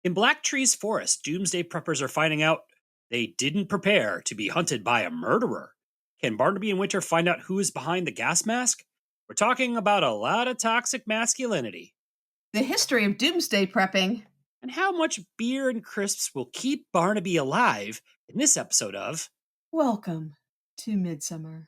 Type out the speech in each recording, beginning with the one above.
In Blacktrees Forest, doomsday preppers are finding out they didn't prepare to be hunted by a murderer. Can Barnaby and Winter find out who is behind the gas mask? We're talking about a lot of toxic masculinity. The history of doomsday prepping. And how much beer and crisps will keep Barnaby alive in this episode of Welcome to Midsomer.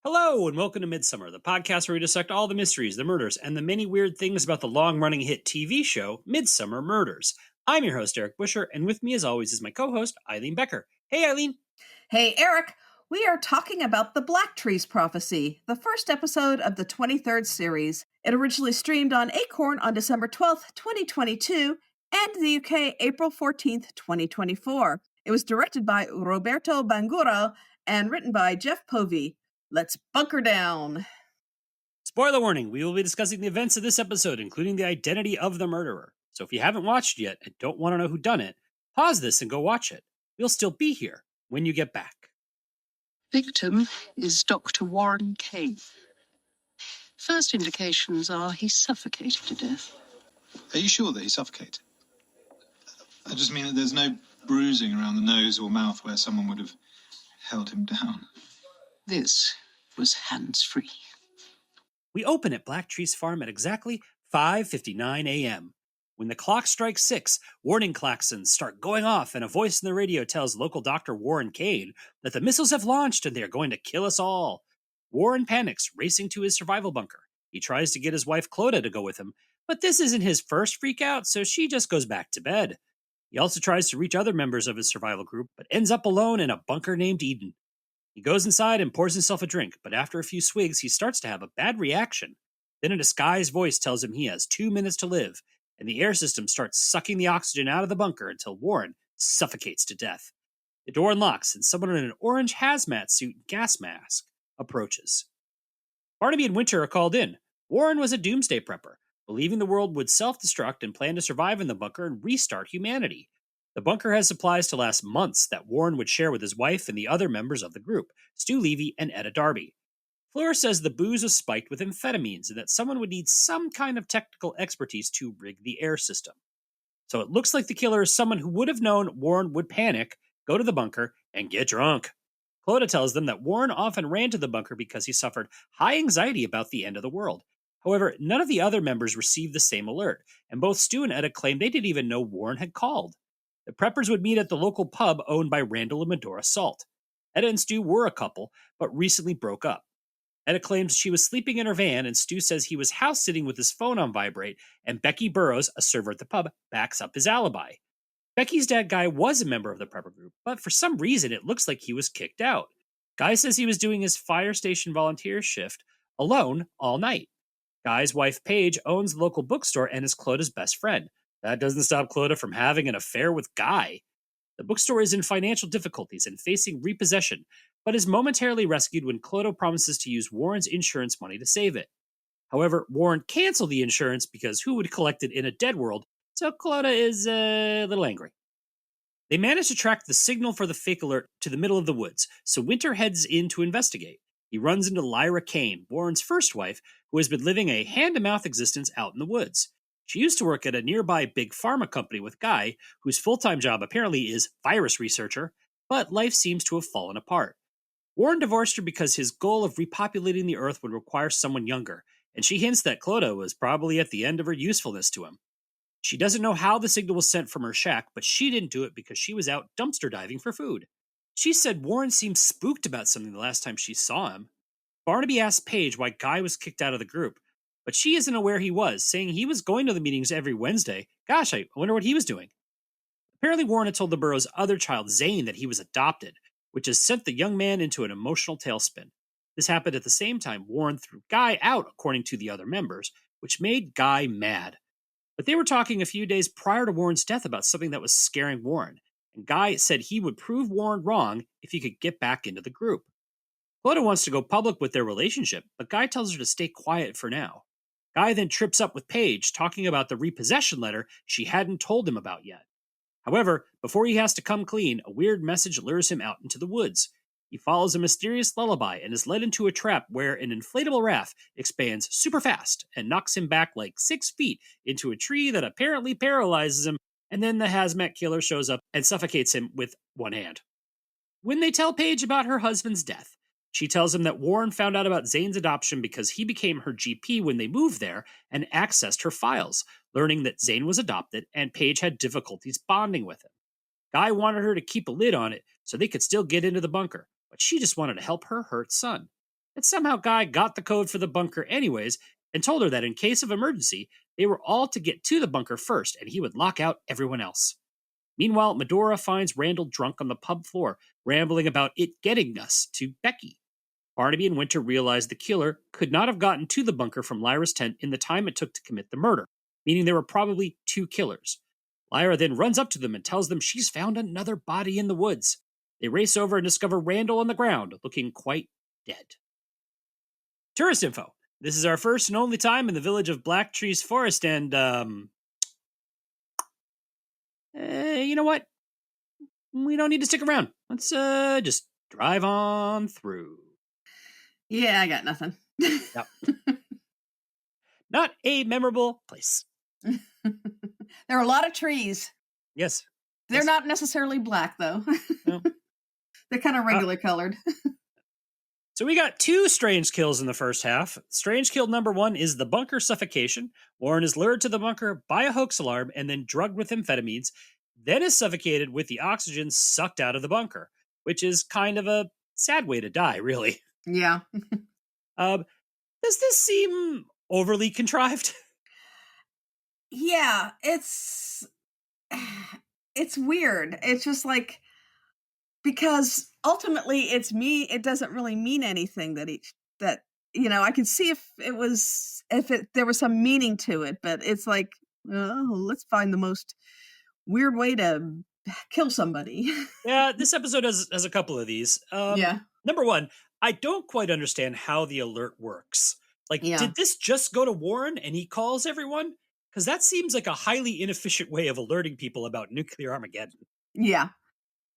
Hello and welcome to Midsomer, the podcast where we dissect all the mysteries, the murders, and the many weird things about the long-running hit TV show Midsomer Murders. I'm your host, Eric Buscher, and with me as always is my co-host, EIleen Becker. Hey, EIleen. Hey, Eric. We are talking about the Blacktrees Prophecy, the first episode of the 23rd series. It originally streamed on Acorn on December 12th, 2022, and the UK April 14th, 2024. It was directed by Roberto Bangura and written by Jeff Povey. Let's bunker down. Spoiler warning, we will be discussing the events of this episode, including the identity of the murderer. So if you haven't watched yet and don't want to know who done it, pause this and go watch it. We'll still be here when you get back. Victim is Dr. Warren Kane. First indications are he suffocated to death. Are you sure that he suffocated? I just mean that there's no bruising around the nose or mouth where someone would have held him down. This was hands-free. We open at Blacktrees Farm at exactly 5:59 a.m. When the clock strikes 6, warning klaxons start going off, and a voice in the radio tells local Dr. Warren Kane that the missiles have launched and they are going to kill us all. Warren panics, racing to his survival bunker. He tries to get his wife Clodagh to go with him, but this isn't his first freak out, so she just goes back to bed. He also tries to reach other members of his survival group, but ends up alone in a bunker named Eden. He goes inside and pours himself a drink, but after a few swigs, he starts to have a bad reaction. Then a disguised voice tells him he has 2 minutes to live, and the air system starts sucking the oxygen out of the bunker until Warren suffocates to death. The door unlocks, and someone in an orange hazmat suit and gas mask approaches. Barnaby and Winter are called in. Warren was a doomsday prepper, believing the world would self-destruct and plan to survive in the bunker and restart humanity. The bunker has supplies to last months that Warren would share with his wife and the other members of the group, Stu Levy and Etta Darby. Fleur says the booze was spiked with amphetamines and that someone would need some kind of technical expertise to rig the air system. So it looks like the killer is someone who would have known Warren would panic, go to the bunker, and get drunk. Clodagh tells them that Warren often ran to the bunker because he suffered high anxiety about the end of the world. However, none of the other members received the same alert, and both Stu and Etta claimed they didn't even know Warren had called. The preppers would meet at the local pub owned by Randall and Medora Salt. Etta and Stu were a couple, but recently broke up. Etta claims she was sleeping in her van, and Stu says he was house-sitting with his phone on vibrate, and Becky Burrows, a server at the pub, backs up his alibi. Becky's dad, Guy, was a member of the prepper group, but for some reason it looks like he was kicked out. Guy says he was doing his fire station volunteer shift alone all night. Guy's wife, Paige, owns the local bookstore and is Clodagh's best friend. That doesn't stop Clodagh from having an affair with Guy. The bookstore is in financial difficulties and facing repossession, but is momentarily rescued when Clodagh promises to use Warren's insurance money to save it. However, Warren canceled the insurance because who would collect it in a dead world, so Clodagh is a little angry. They manage to track the signal for the fake alert to the middle of the woods, so Winter heads in to investigate. He runs into Lyra Kane, Warren's first wife, who has been living a hand-to-mouth existence out in the woods. She used to work at a nearby big pharma company with Guy, whose full-time job apparently is virus researcher, but life seems to have fallen apart. Warren divorced her because his goal of repopulating the Earth would require someone younger, and she hints that Clodagh was probably at the end of her usefulness to him. She doesn't know how the signal was sent from her shack, but she didn't do it because she was out dumpster diving for food. She said Warren seemed spooked about something the last time she saw him. Barnaby asked Paige why Guy was kicked out of the group, but she isn't aware he was, saying he was going to the meetings every Wednesday. Gosh, I wonder what he was doing. Apparently Warren had told the Burrows' other child, Zane, that he was adopted, which has sent the young man into an emotional tailspin. This happened at the same time Warren threw Guy out, according to the other members, which made Guy mad. But they were talking a few days prior to Warren's death about something that was scaring Warren, and Guy said he would prove Warren wrong if he could get back into the group. Clodagh wants to go public with their relationship, but Guy tells her to stay quiet for now. Guy then trips up with Paige, talking about the repossession letter she hadn't told him about yet. However, before he has to come clean, a weird message lures him out into the woods. He follows a mysterious lullaby and is led into a trap where an inflatable raft expands super fast and knocks him back like 6 feet into a tree that apparently paralyzes him, and then the hazmat killer shows up and suffocates him with one hand. When they tell Paige about her husband's death, she tells him that Warren found out about Zane's adoption because he became her GP when they moved there and accessed her files, learning that Zane was adopted and Paige had difficulties bonding with him. Guy wanted her to keep a lid on it so they could still get into the bunker, but she just wanted to help her hurt son. And somehow Guy got the code for the bunker anyways and told her that in case of emergency, they were all to get to the bunker first and he would lock out everyone else. Meanwhile, Medora finds Randall drunk on the pub floor, rambling about it getting us to Becky. Barnaby and Winter realize the killer could not have gotten to the bunker from Lyra's tent in the time it took to commit the murder, meaning there were probably 2 killers. Lyra then runs up to them and tells them she's found another body in the woods. They race over and discover Randall on the ground, looking quite dead. Tourist info. This is our first and only time in the village of Blacktrees Forest, and, you know what? We don't need to stick around. Let's, just drive on through. Yeah, I got nothing. Yep. Not a memorable place. There are a lot of trees. Yes. They're Yes. not necessarily black, though. No. They're kind of regular colored. So we got 2 strange kills in the first half. Strange kill number 1 is the bunker suffocation. Warren is lured to the bunker by a hoax alarm and then drugged with amphetamines, then is suffocated with the oxygen sucked out of the bunker, which is kind of a sad way to die, really. Yeah. Does this seem overly contrived? Yeah, it's weird. It's just like, because ultimately it doesn't really mean anything that I can see if there was some meaning to it, but it's like, oh, let's find the most weird way to kill somebody. Yeah, this episode has a couple of these. Yeah. Number 1, I don't quite understand how the alert works. Like, Yeah. did this just go to Warren and he calls everyone? Because that seems like a highly inefficient way of alerting people about nuclear Armageddon. Yeah.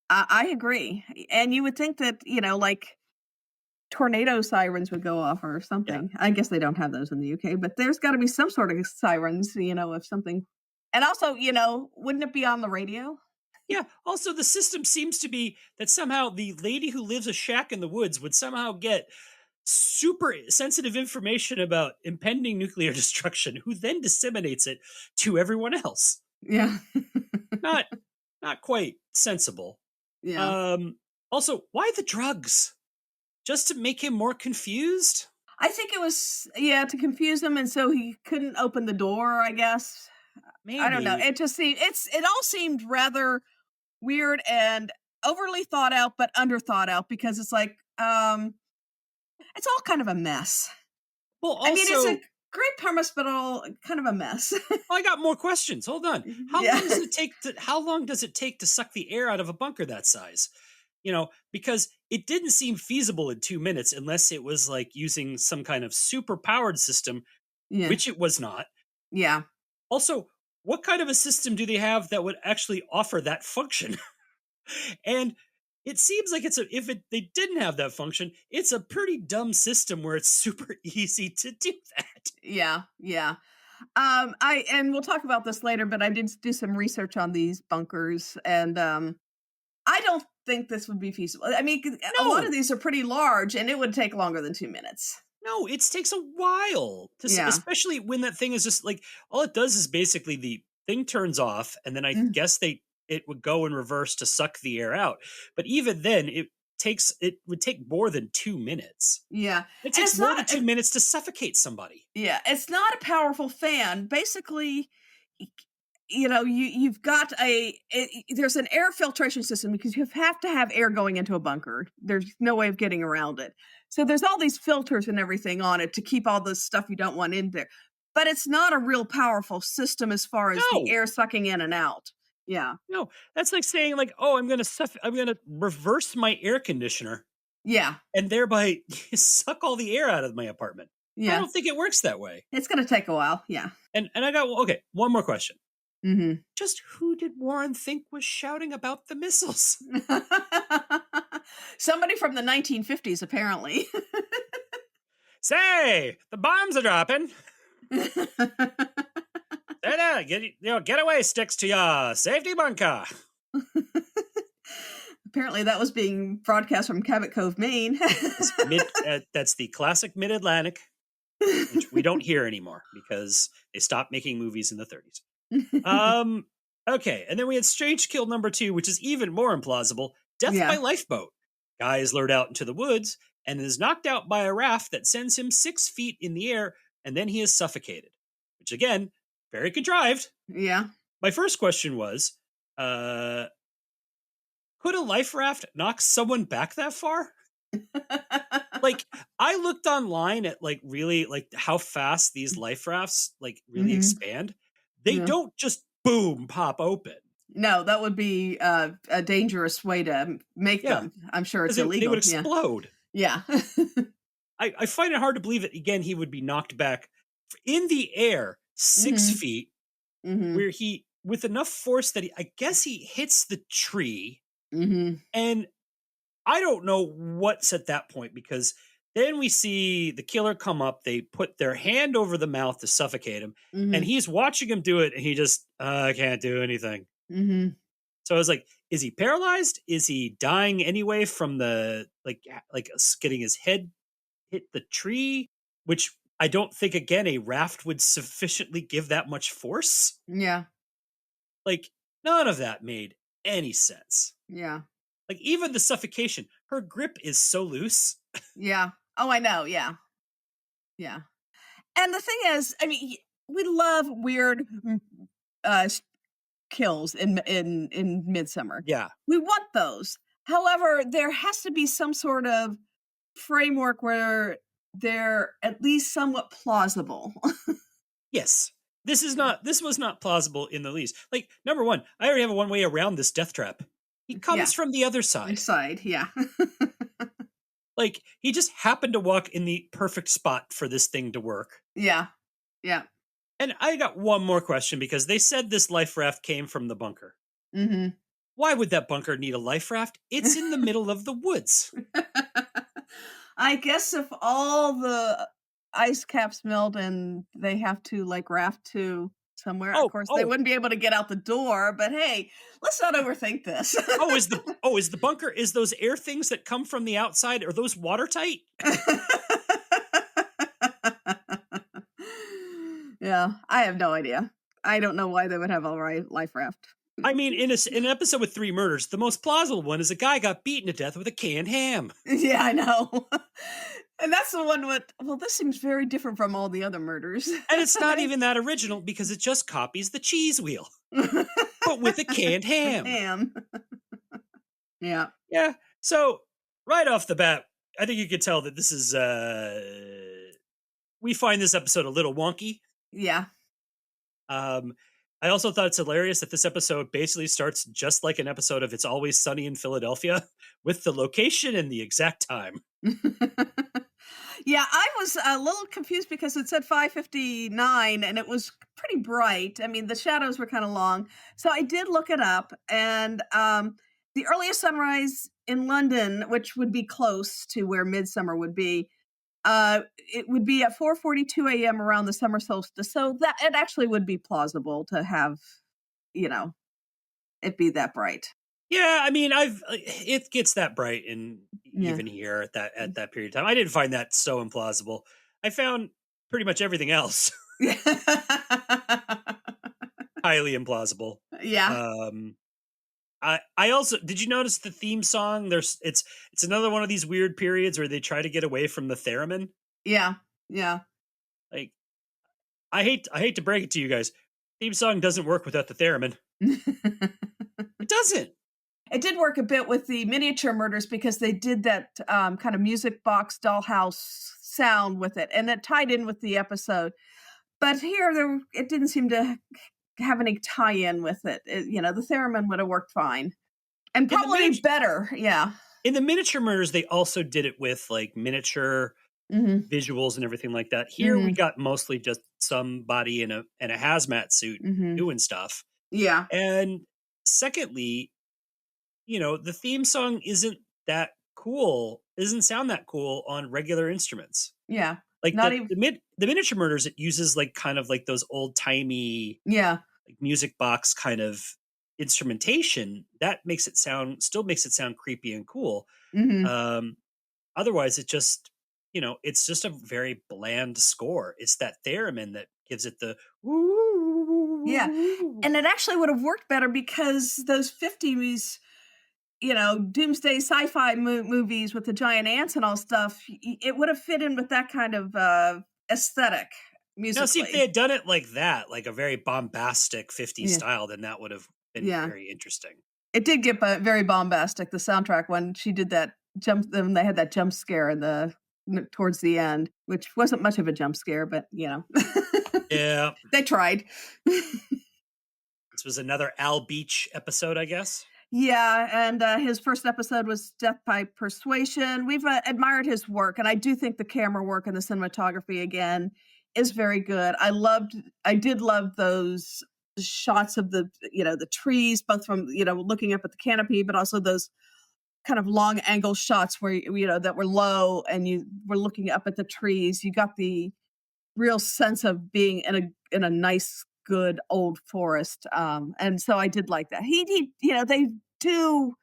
I agree. And you would think that, like tornado sirens would go off or something. I guess they don't have those in the UK, but there's got to be some sort of sirens, if something. And also, wouldn't it be on the radio? Yeah, also the system seems to be that somehow the lady who lives a shack in the woods would somehow get super sensitive information about impending nuclear destruction, who then disseminates it to everyone else. Yeah. Not quite sensible. Yeah. Also, why the drugs? Just to make him more confused? I think it was, to confuse him, and so he couldn't open the door, I guess. Maybe. I don't know. It just seemed, it all seemed rather weird and overly thought out, but under thought out, because it's like, it's all kind of a mess. Well, also, I mean, it's a great premise, but all kind of a mess. I got more questions. Hold on. How long does it take to suck the air out of a bunker that size? Because it didn't seem feasible in 2 minutes unless it was like using some kind of super powered system, which it was not. Yeah. Also, what kind of a system do they have that would actually offer that function? And it seems like they didn't have that function, it's a pretty dumb system where it's super easy to do that. Yeah. Yeah. And we'll talk about this later, but I did do some research on these bunkers, and I don't think this would be feasible. I mean, a lot of these are pretty large, and it would take longer than 2 minutes. No, it takes a while to especially when that thing is just like, all it does is basically the thing turns off, and then I guess it would go in reverse to suck the air out. But even then, it would take more than 2 minutes. Yeah. It takes more than 2 minutes to suffocate somebody. Yeah. It's not a powerful fan. Basically, you've got there's an air filtration system, because you have to have air going into a bunker. There's no way of getting around it. So there's all these filters and everything on it to keep all the stuff you don't want in there. But it's not a real powerful system as far as the air sucking in and out. Yeah. No, that's like saying like, oh, I'm going to reverse my air conditioner. Yeah. And thereby suck all the air out of my apartment. Yeah. I don't think it works that way. It's going to take a while. Yeah. And I got, one more question. Mm-hmm. Just who did Warren think was shouting about the missiles? Somebody from the 1950s, apparently. Say, the bombs are dropping. Get away, sticks, to your safety bunker. Apparently that was being broadcast from Cabot Cove, Maine. That's the classic mid-Atlantic, which we don't hear anymore because they stopped making movies in the 30s. Okay, and then we had Strange Kill number 2, which is even more implausible. Death by lifeboat. Guy is lured out into the woods and is knocked out by a raft that sends him 6 feet in the air, and then he is suffocated. Which, again, very contrived. Yeah. My first question was, could a life raft knock someone back that far? Like, I looked online at really how fast these life rafts really expand. They don't just boom pop open. No, that would be a dangerous way to make them. I'm sure it's illegal. They would explode. Yeah. I find it hard to believe that, again, he would be knocked back in the air 6 feet, where he, with enough force that I guess he hits the tree. And I don't know what's at that point, because then we see the killer come up. They put their hand over the mouth to suffocate him, and he's watching him do it, and he just, I can't do anything. So I was like, is he paralyzed? Is he dying anyway from the getting his head hit the tree? Which I don't think, again, a raft would sufficiently give that much force. Yeah. None of that made any sense. Yeah. Even the suffocation, her grip is so loose. Yeah. Oh, I know. Yeah. Yeah. And the thing is, I mean, we love weird kills in Midsomer. Yeah. We want those. However, there has to be some sort of framework where they're at least somewhat plausible. Yes. This was not plausible in the least. Number one, I already have a one way around this death trap. He comes from the other side. Yeah. He just happened to walk in the perfect spot for this thing to work. Yeah. Yeah. And I got one more question, because they said this life raft came from the bunker. Why would that bunker need a life raft? It's in the middle of the woods. I guess if all the ice caps melt and they have to raft to somewhere, of course they wouldn't be able to get out the door, but hey, let's not overthink this. Is the bunker, is those air things that come from the outside, are those watertight? Yeah, I have no idea. I don't know why they would have a life raft. I mean, in an episode with 3 murders, the most plausible one is a guy got beaten to death with a canned ham. Yeah, I know. And that's the one with, this seems very different from all the other murders. And it's not even that original, because it just copies the cheese wheel, but with a canned ham. Yeah. Yeah. So right off the bat, I think you could tell that this is, we find this episode a little wonky. Yeah. I also thought it's hilarious that this episode basically starts just like an episode of It's Always Sunny in Philadelphia, with the location and the exact time. Yeah, I was a little confused because it said 5:59 and it was pretty bright. I mean, the shadows were kind of long. So I did look it up, and the earliest sunrise in London, which would be close to where Midsomer would be, it would be at 4:42 a.m. around the summer solstice. So that it actually would be plausible to have, it be that bright. Yeah, I mean, it gets that bright even here at that period of time. I didn't find that so implausible. I found pretty much everything else highly implausible. Yeah. I also, did you notice the theme song? It's another one of these weird periods where they try to get away from the theremin. Yeah. Yeah. I hate to break it to you guys. Theme song doesn't work without the theremin. It doesn't. It did work a bit with the miniature murders because they did that kind of music box dollhouse sound with it, and it tied in with the episode. But here, it didn't seem to have any tie-in with it. The theremin would have worked fine, and probably better. Yeah. In the miniature murders, they also did it with miniature visuals and everything like that. Here, we got mostly just somebody in a hazmat suit doing stuff. Yeah. And secondly, the theme song isn't that cool. It doesn't sound that cool on regular instruments. Yeah. Like Not the even. the miniature murders, it uses like kind of like those old timey Yeah. like music box kind of instrumentation that still makes it sound creepy and cool. Hmm. Otherwise, it just it's just a very bland score. It's that theremin that gives it the Yeah. And it actually would have worked better because those 50s, doomsday sci-fi movies with the giant ants and all stuff, it would have fit in with that kind of aesthetic Now, see if they musically. had done it like that, like a very bombastic 50s Yeah. style, then that would have been Yeah. very interesting. It did get very bombastic, the soundtrack, when she did that when they had that jump scare towards the end, which wasn't much of a jump scare, but Yeah, they tried. this was another Al Beach episode, I guess. Yeah, and his first episode was Death by Persuasion. We've admired his work, and I do think the camera work and the cinematography again is very good. I did love those shots of the trees, both from looking up at the canopy, but also those kind of long angle shots where that were low and you were looking up at the trees. You got the real sense of being in a nice, good old forest. And so I did like that. They do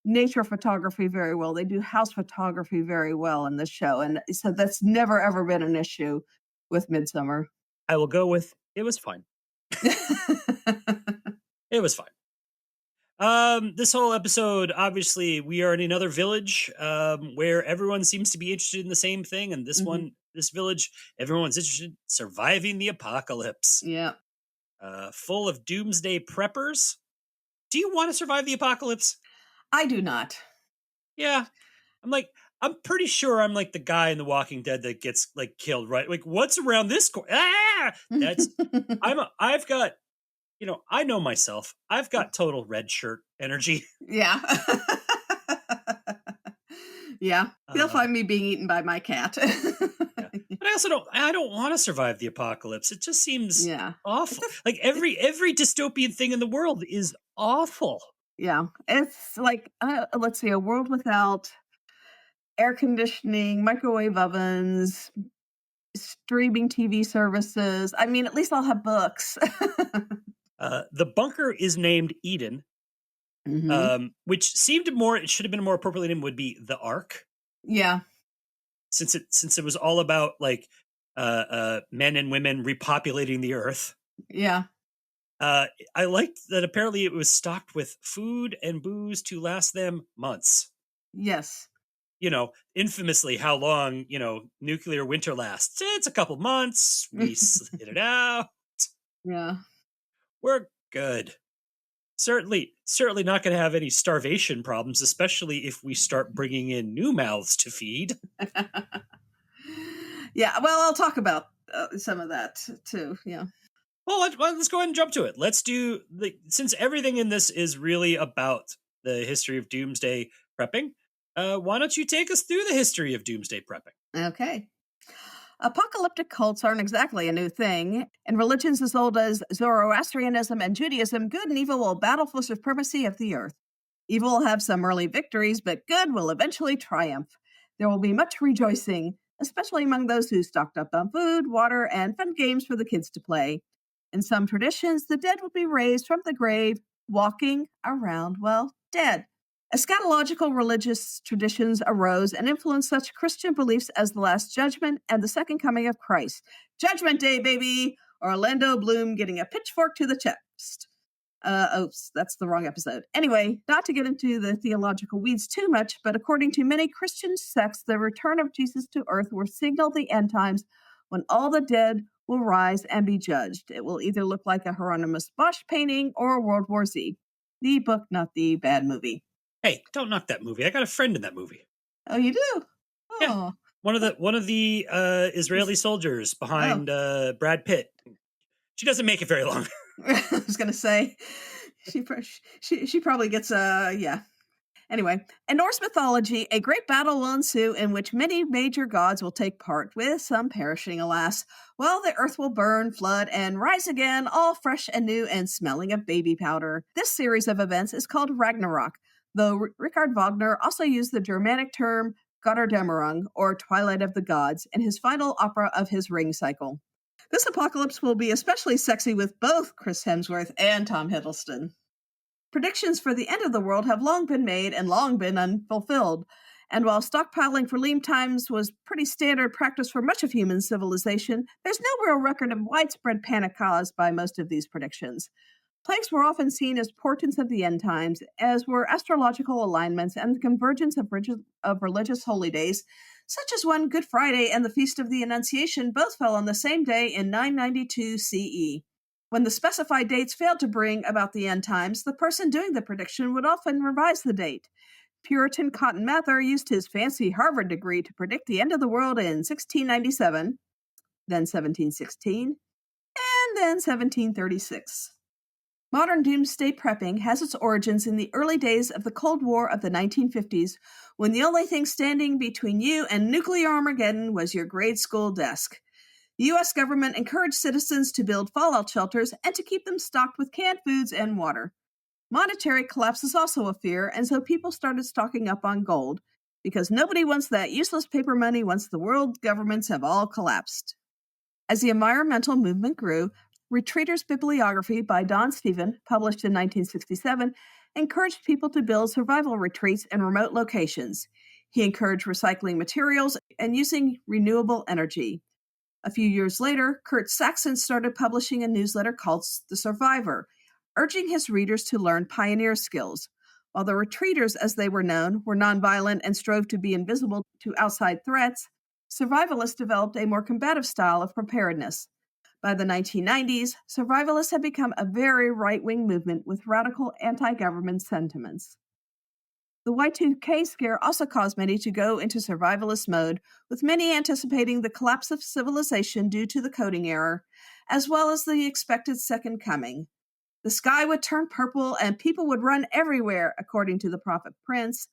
nature photography very well. They do house photography very well in this show. And so that's never, ever been an issue with Midsomer. I will go with it was fine. It was fine. This whole episode, obviously, we are in another village where everyone seems to be interested in the same thing. And this this village, everyone's interested in surviving the apocalypse. Yeah. Full of doomsday preppers. Do you want to survive the apocalypse? I do not. Yeah. I'm pretty sure I'm like the guy in The Walking Dead that gets like killed, right? Like, what's around this corner? I've got, I know myself. I've got total red shirt energy. Yeah. Yeah. You'll find me being eaten by my cat. Yeah. But I don't want to survive the apocalypse. It just seems awful. Like every dystopian thing in the world is awful. Yeah. It's like, let's see, a world without air conditioning, microwave ovens, streaming TV services. I mean, at least I'll have books. The bunker is named Eden, which it should have been more appropriately named would be the Ark. Yeah. Since it was all about like men and women repopulating the earth. Yeah. I liked that apparently it was stocked with food and booze to last them months. Yes. Infamously how long, nuclear winter lasts. It's a couple months. We slid it out. Yeah. We're good. Certainly not going to have any starvation problems, especially if we start bringing in new mouths to feed. Yeah, well, I'll talk about some of that too. Yeah. Well, let's go ahead and jump to it. Let's do since everything in this is really about the history of doomsday prepping. Why don't you take us through the history of doomsday prepping? Okay. Apocalyptic cults aren't exactly a new thing. In religions as old as Zoroastrianism and Judaism, good and evil will battle for supremacy of the earth. Evil will have some early victories, but good will eventually triumph. There will be much rejoicing, especially among those who stocked up on food, water, and fun games for the kids to play. In some traditions, the dead will be raised from the grave, walking around, dead. Eschatological religious traditions arose and influenced such Christian beliefs as the Last Judgment and the Second Coming of Christ. Judgment Day, baby! Orlando Bloom getting a pitchfork to the chest. Oops, that's the wrong episode. Anyway, not to get into the theological weeds too much, but according to many Christian sects, the return of Jesus to earth will signal the end times when all the dead will rise and be judged. It will either look like a Hieronymus Bosch painting or World War Z. The book, not the bad movie. Hey, don't knock that movie. I got a friend in that movie. Oh, you do? Oh. Yeah. One of the Israeli soldiers behind Brad Pitt. She doesn't make it very long. I was going to say, she probably gets yeah. Anyway, in Norse mythology, a great battle will ensue in which many major gods will take part, with some perishing, alas, while the earth will burn, flood, and rise again, all fresh and new and smelling of baby powder. This series of events is called Ragnarok. though Richard Wagner also used the Germanic term Götterdämmerung, or Twilight of the Gods, in his final opera of his Ring cycle. This apocalypse will be especially sexy with both Chris Hemsworth and Tom Hiddleston. Predictions for the end of the world have long been made and long been unfulfilled, and while stockpiling for lean times was pretty standard practice for much of human civilization, there's no real record of widespread panic caused by most of these predictions. Plagues were often seen as portents of the end times, as were astrological alignments and the convergence of religious holy days, such as one Good Friday and the Feast of the Annunciation both fell on the same day in 992 CE. When the specified dates failed to bring about the end times, the person doing the prediction would often revise the date. Puritan Cotton Mather used his fancy Harvard degree to predict the end of the world in 1697, then 1716, and then 1736. Modern doomsday prepping has its origins in the early days of the Cold War of the 1950s, when the only thing standing between you and nuclear Armageddon was your grade school desk. The U.S. government encouraged citizens to build fallout shelters and to keep them stocked with canned foods and water. Monetary collapse is also a fear, and so people started stocking up on gold, because nobody wants that useless paper money once the world governments have all collapsed. As the environmental movement grew, Retreater's Bibliography by Don Stephen, published in 1967, encouraged people to build survival retreats in remote locations. He encouraged recycling materials and using renewable energy. A few years later, Kurt Saxon started publishing a newsletter called The Survivor, urging his readers to learn pioneer skills. While the Retreaters, as they were known, were nonviolent and strove to be invisible to outside threats, survivalists developed a more combative style of preparedness. By the 1990s, survivalists had become a very right-wing movement with radical anti-government sentiments. The Y2K scare also caused many to go into survivalist mode, with many anticipating the collapse of civilization due to the coding error, as well as the expected second coming. The sky would turn purple and people would run everywhere, according to the Prophet Prince.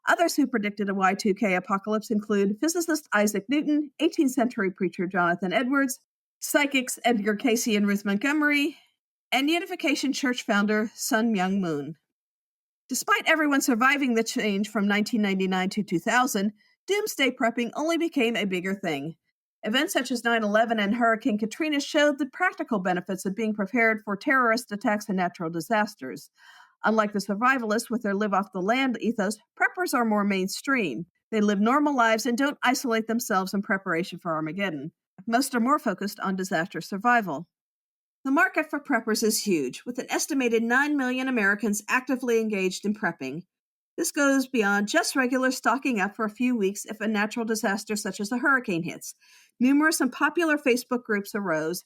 Others who predicted a Y2K apocalypse include physicist Isaac Newton, 18th century preacher Jonathan Edwards, psychics Edgar Cayce and Ruth Montgomery, and Unification Church founder Sun Myung Moon. Despite everyone surviving the change from 1999 to 2000, doomsday prepping only became a bigger thing. Events such as 9/11 and Hurricane Katrina showed the practical benefits of being prepared for terrorist attacks and natural disasters. Unlike the survivalists with their live-off-the-land ethos, preppers are more mainstream. They live normal lives and don't isolate themselves in preparation for Armageddon. Most are more focused on disaster survival. The market for preppers is huge, with an estimated 9 million Americans actively engaged in prepping. This goes beyond just regular stocking up for a few weeks if a natural disaster such as a hurricane hits. Numerous and popular Facebook groups arose,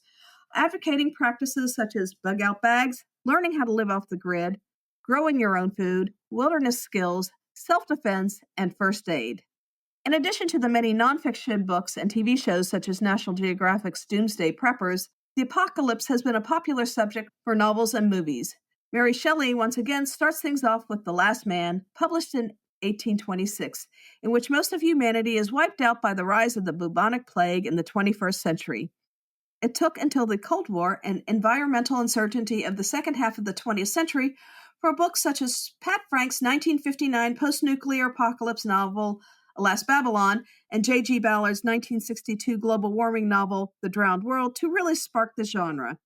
advocating practices such as bug-out bags, learning how to live off the grid, growing your own food, wilderness skills, self-defense, and first aid. In addition to the many nonfiction books and TV shows such as National Geographic's Doomsday Preppers, the apocalypse has been a popular subject for novels and movies. Mary Shelley once again starts things off with The Last Man, published in 1826, in which most of humanity is wiped out by the rise of the bubonic plague in the 21st century. It took until the Cold War and environmental uncertainty of the second half of the 20th century for books such as Pat Frank's 1959 post-nuclear apocalypse novel, Alas Babylon, and J.G. Ballard's 1962 global warming novel, The Drowned World, to really spark the genre.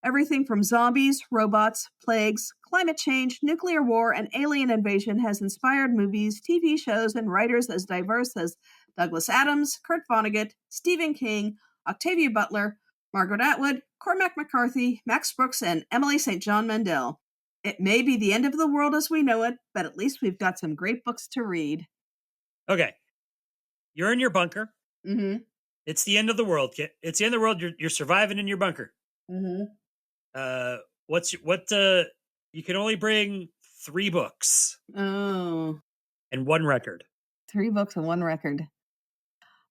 Everything from zombies, robots, plagues, climate change, nuclear war, and alien invasion has inspired movies, TV shows, and writers as diverse as Douglas Adams, Kurt Vonnegut, Stephen King, Octavia Butler, Margaret Atwood, Cormac McCarthy, Max Brooks, and Emily St. John Mandel. It may be the end of the world as we know it, but at least we've got some great books to read. Okay. You're in your bunker. Mm-hmm. It's the end of the world, Kit. It's the end of the world. You're surviving in your bunker. Mm-hmm. You can only bring 3 books. Oh. And 1 record. 3 books and 1 record.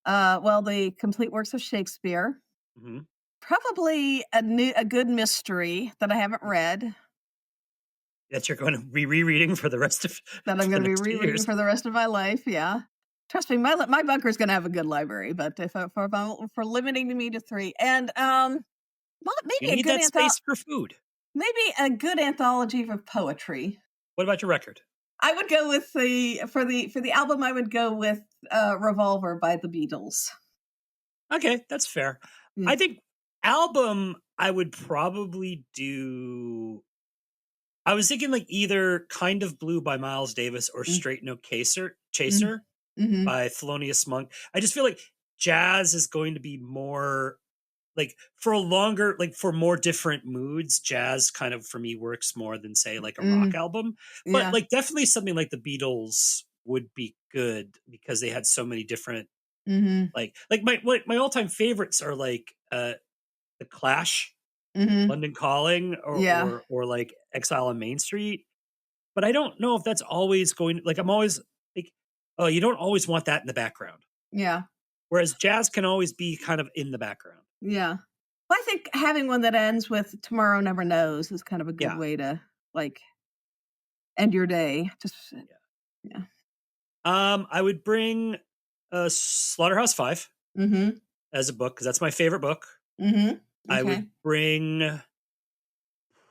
Well, the complete works of Shakespeare. Mm-hmm. Probably a good mystery that I haven't read. That you're going to be rereading for the rest of that I'm going to be rereading for the rest of my life. Yeah, trust me, my bunker is going to have a good library. But for limiting me to 3, and maybe you need that space for food. Maybe a good anthology of poetry. What about your record? I would go with for the album. I would go with "Revolver" by the Beatles. Okay, that's fair. Mm. I think album I would probably do. I was thinking like either "Kind of Blue" by Miles Davis or "Straight No Chaser" Mm-hmm. by Thelonious Monk. I just feel like jazz is going to be more like for a longer, like for more different moods. Jazz kind of for me works more than say like a rock album, but Yeah. like definitely something like the Beatles would be good because they had so many different like my all time favorites are like the Clash, London Calling, Yeah. or like Exile on Main Street. But I don't know if that's always going like I'm always like, oh, you don't always want that in the background. Yeah. Whereas jazz can always be kind of in the background. Yeah. Well, I think having one that ends with "Tomorrow Never Knows" is kind of a good Yeah. way to like end your day. Just yeah. I would bring Slaughterhouse Five Mm-hmm. as a book because that's my favorite book. Mm-hmm. I Okay. would bring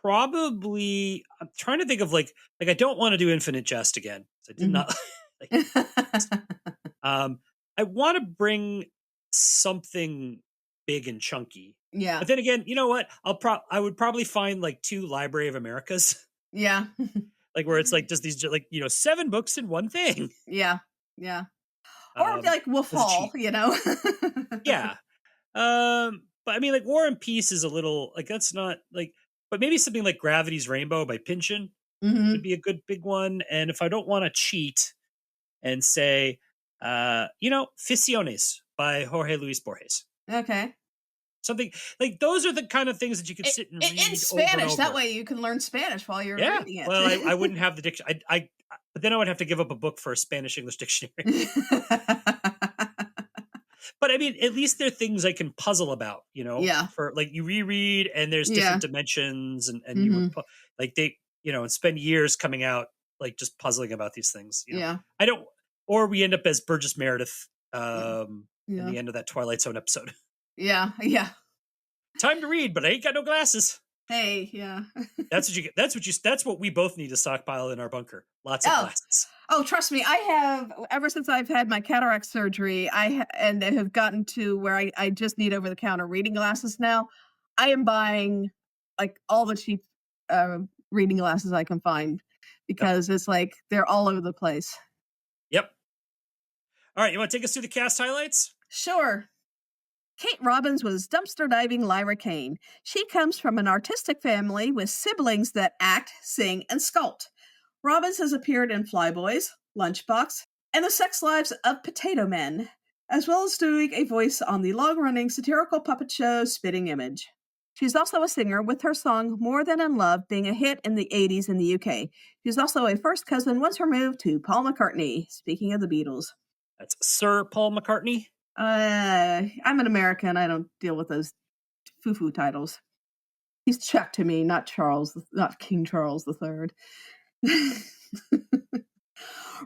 probably. I'm trying to think of like I don't want to do Infinite Jest again. I did not. Like, I want to bring something big and chunky. Yeah. But then again, you know what? I would probably find like 2 Library of Americas, Yeah. like where it's like just these like 7 books in one thing. Yeah. Yeah. Or Um, like Wolf 'cause it's Hall, cheap. you know? Yeah. But I mean, like War and Peace is a little like that's not like, but maybe something like Gravity's Rainbow by Pynchon Mm-hmm. would be a good big one. And if I don't want to cheat and say, Ficciones by Jorge Luis Borges. Okay. Something like those are the kind of things that you could sit and read In over Spanish. and over. That way you can learn Spanish while you're Yeah. reading it. Well, I wouldn't have the dictionary. But then I would have to give up a book for a Spanish English dictionary. But I mean, at least there are things I can puzzle about, Yeah. for like you reread and there's Yeah. different dimensions and you would like they, and spend years coming out, like just puzzling about these things. Yeah. I don't, or we end up as Burgess Meredith in Yeah. the end of that Twilight Zone episode. Yeah. Yeah. Time to read, but I ain't got no glasses. Hey, yeah. That's what you get. That's what we both need to stockpile in our bunker. Lots of glasses. Oh, trust me, I have, ever since I've had my cataract surgery, and have gotten to where I just need over-the-counter reading glasses now. I am buying, like, all the cheap reading glasses I can find because it's like they're all over the place. Yep. All right, you want to take us through the cast highlights? Sure. Kate Robbins was dumpster diving Lyra Kane. She comes from an artistic family with siblings that act, sing, and sculpt. Robbins has appeared in Flyboys, Lunchbox, and The Sex Lives of Potato Men, as well as doing a voice on the long-running satirical puppet show Spitting Image. She's also a singer, with her song More Than in Love being a hit in the 80s in the UK. She's also a first cousin once removed to Paul McCartney, speaking of the Beatles. That's Sir Paul McCartney? I'm an American. I don't deal with those foo-foo titles. He's Chuck to me, not King Charles III.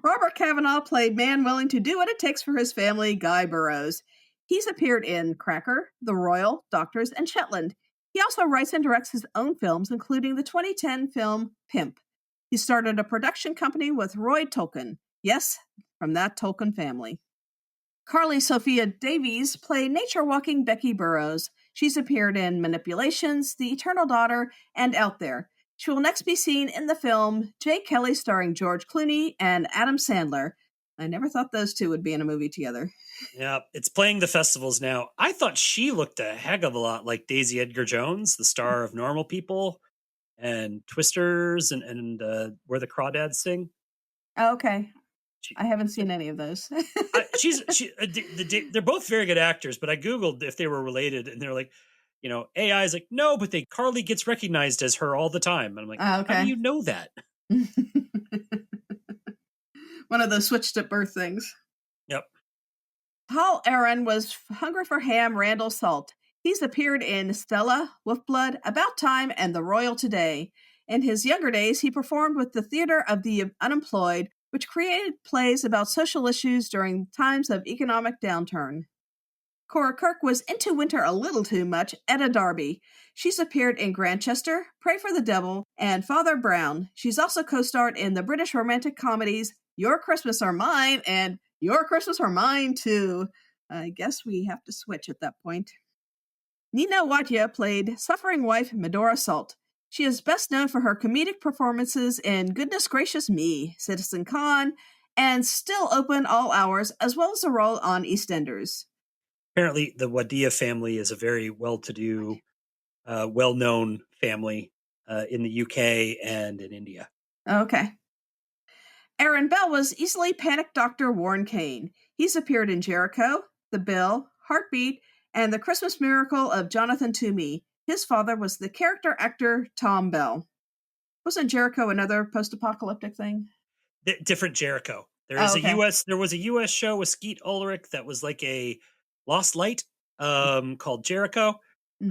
Robert Cavanaugh played man willing to do what it takes for his family, Guy Burroughs. He's appeared in Cracker, The Royal, Doctors, and Shetland. He also writes and directs his own films, including the 2010 film Pimp. He started a production company with Roy Tolkien. Yes, from that Tolkien family. Carly Sophia Davies played nature-walking Becky Burroughs. She's appeared in Manipulations, The Eternal Daughter, and Out There. She will next be seen in the film Jay Kelly starring George Clooney and Adam Sandler. I never thought those two would be in a movie together. Yeah, it's playing the festivals now. I thought she looked a heck of a lot like Daisy Edgar Jones, the star of Normal People and Twisters and Where the Crawdads Sing. Oh, okay. I haven't seen any of those. They're both very good actors, but I Googled if they were related and they're like, AI is like, no, but Carly gets recognized as her all the time. And I'm like, okay. How do you know that? One of those switched at birth things. Yep. Paul Aaron was hungry for ham, Randall Salt. He's appeared in Stella, Wolfblood, About Time, and The Royal Today. In his younger days, he performed with the Theater of the Unemployed, which created plays about social issues during times of economic downturn. Cora Kirk was into Winter a little too much, Etta Darby. She's appeared in Grantchester, Pray for the Devil, and Father Brown. She's also co-starred in the British romantic comedies Your Christmas or Mine and Your Christmas or Mine Too. I guess we have to switch at that point. Nina Watia played suffering wife Medora Salt. She is best known for her comedic performances in Goodness Gracious Me, Citizen Khan, and Still Open All Hours, as well as a role on EastEnders. Apparently, the Wadia family is a very well-to-do, well-known family in the UK and in India. Okay. Aaron Bell was easily panicked Dr. Warren Kane. He's appeared in Jericho, The Bill, Heartbeat, and The Christmas Miracle of Jonathan Toomey. His father was the character actor Tom Bell. Wasn't Jericho another post-apocalyptic thing? Different Jericho. There was a US show with Skeet Ulrich that was like a Lost Light called Jericho.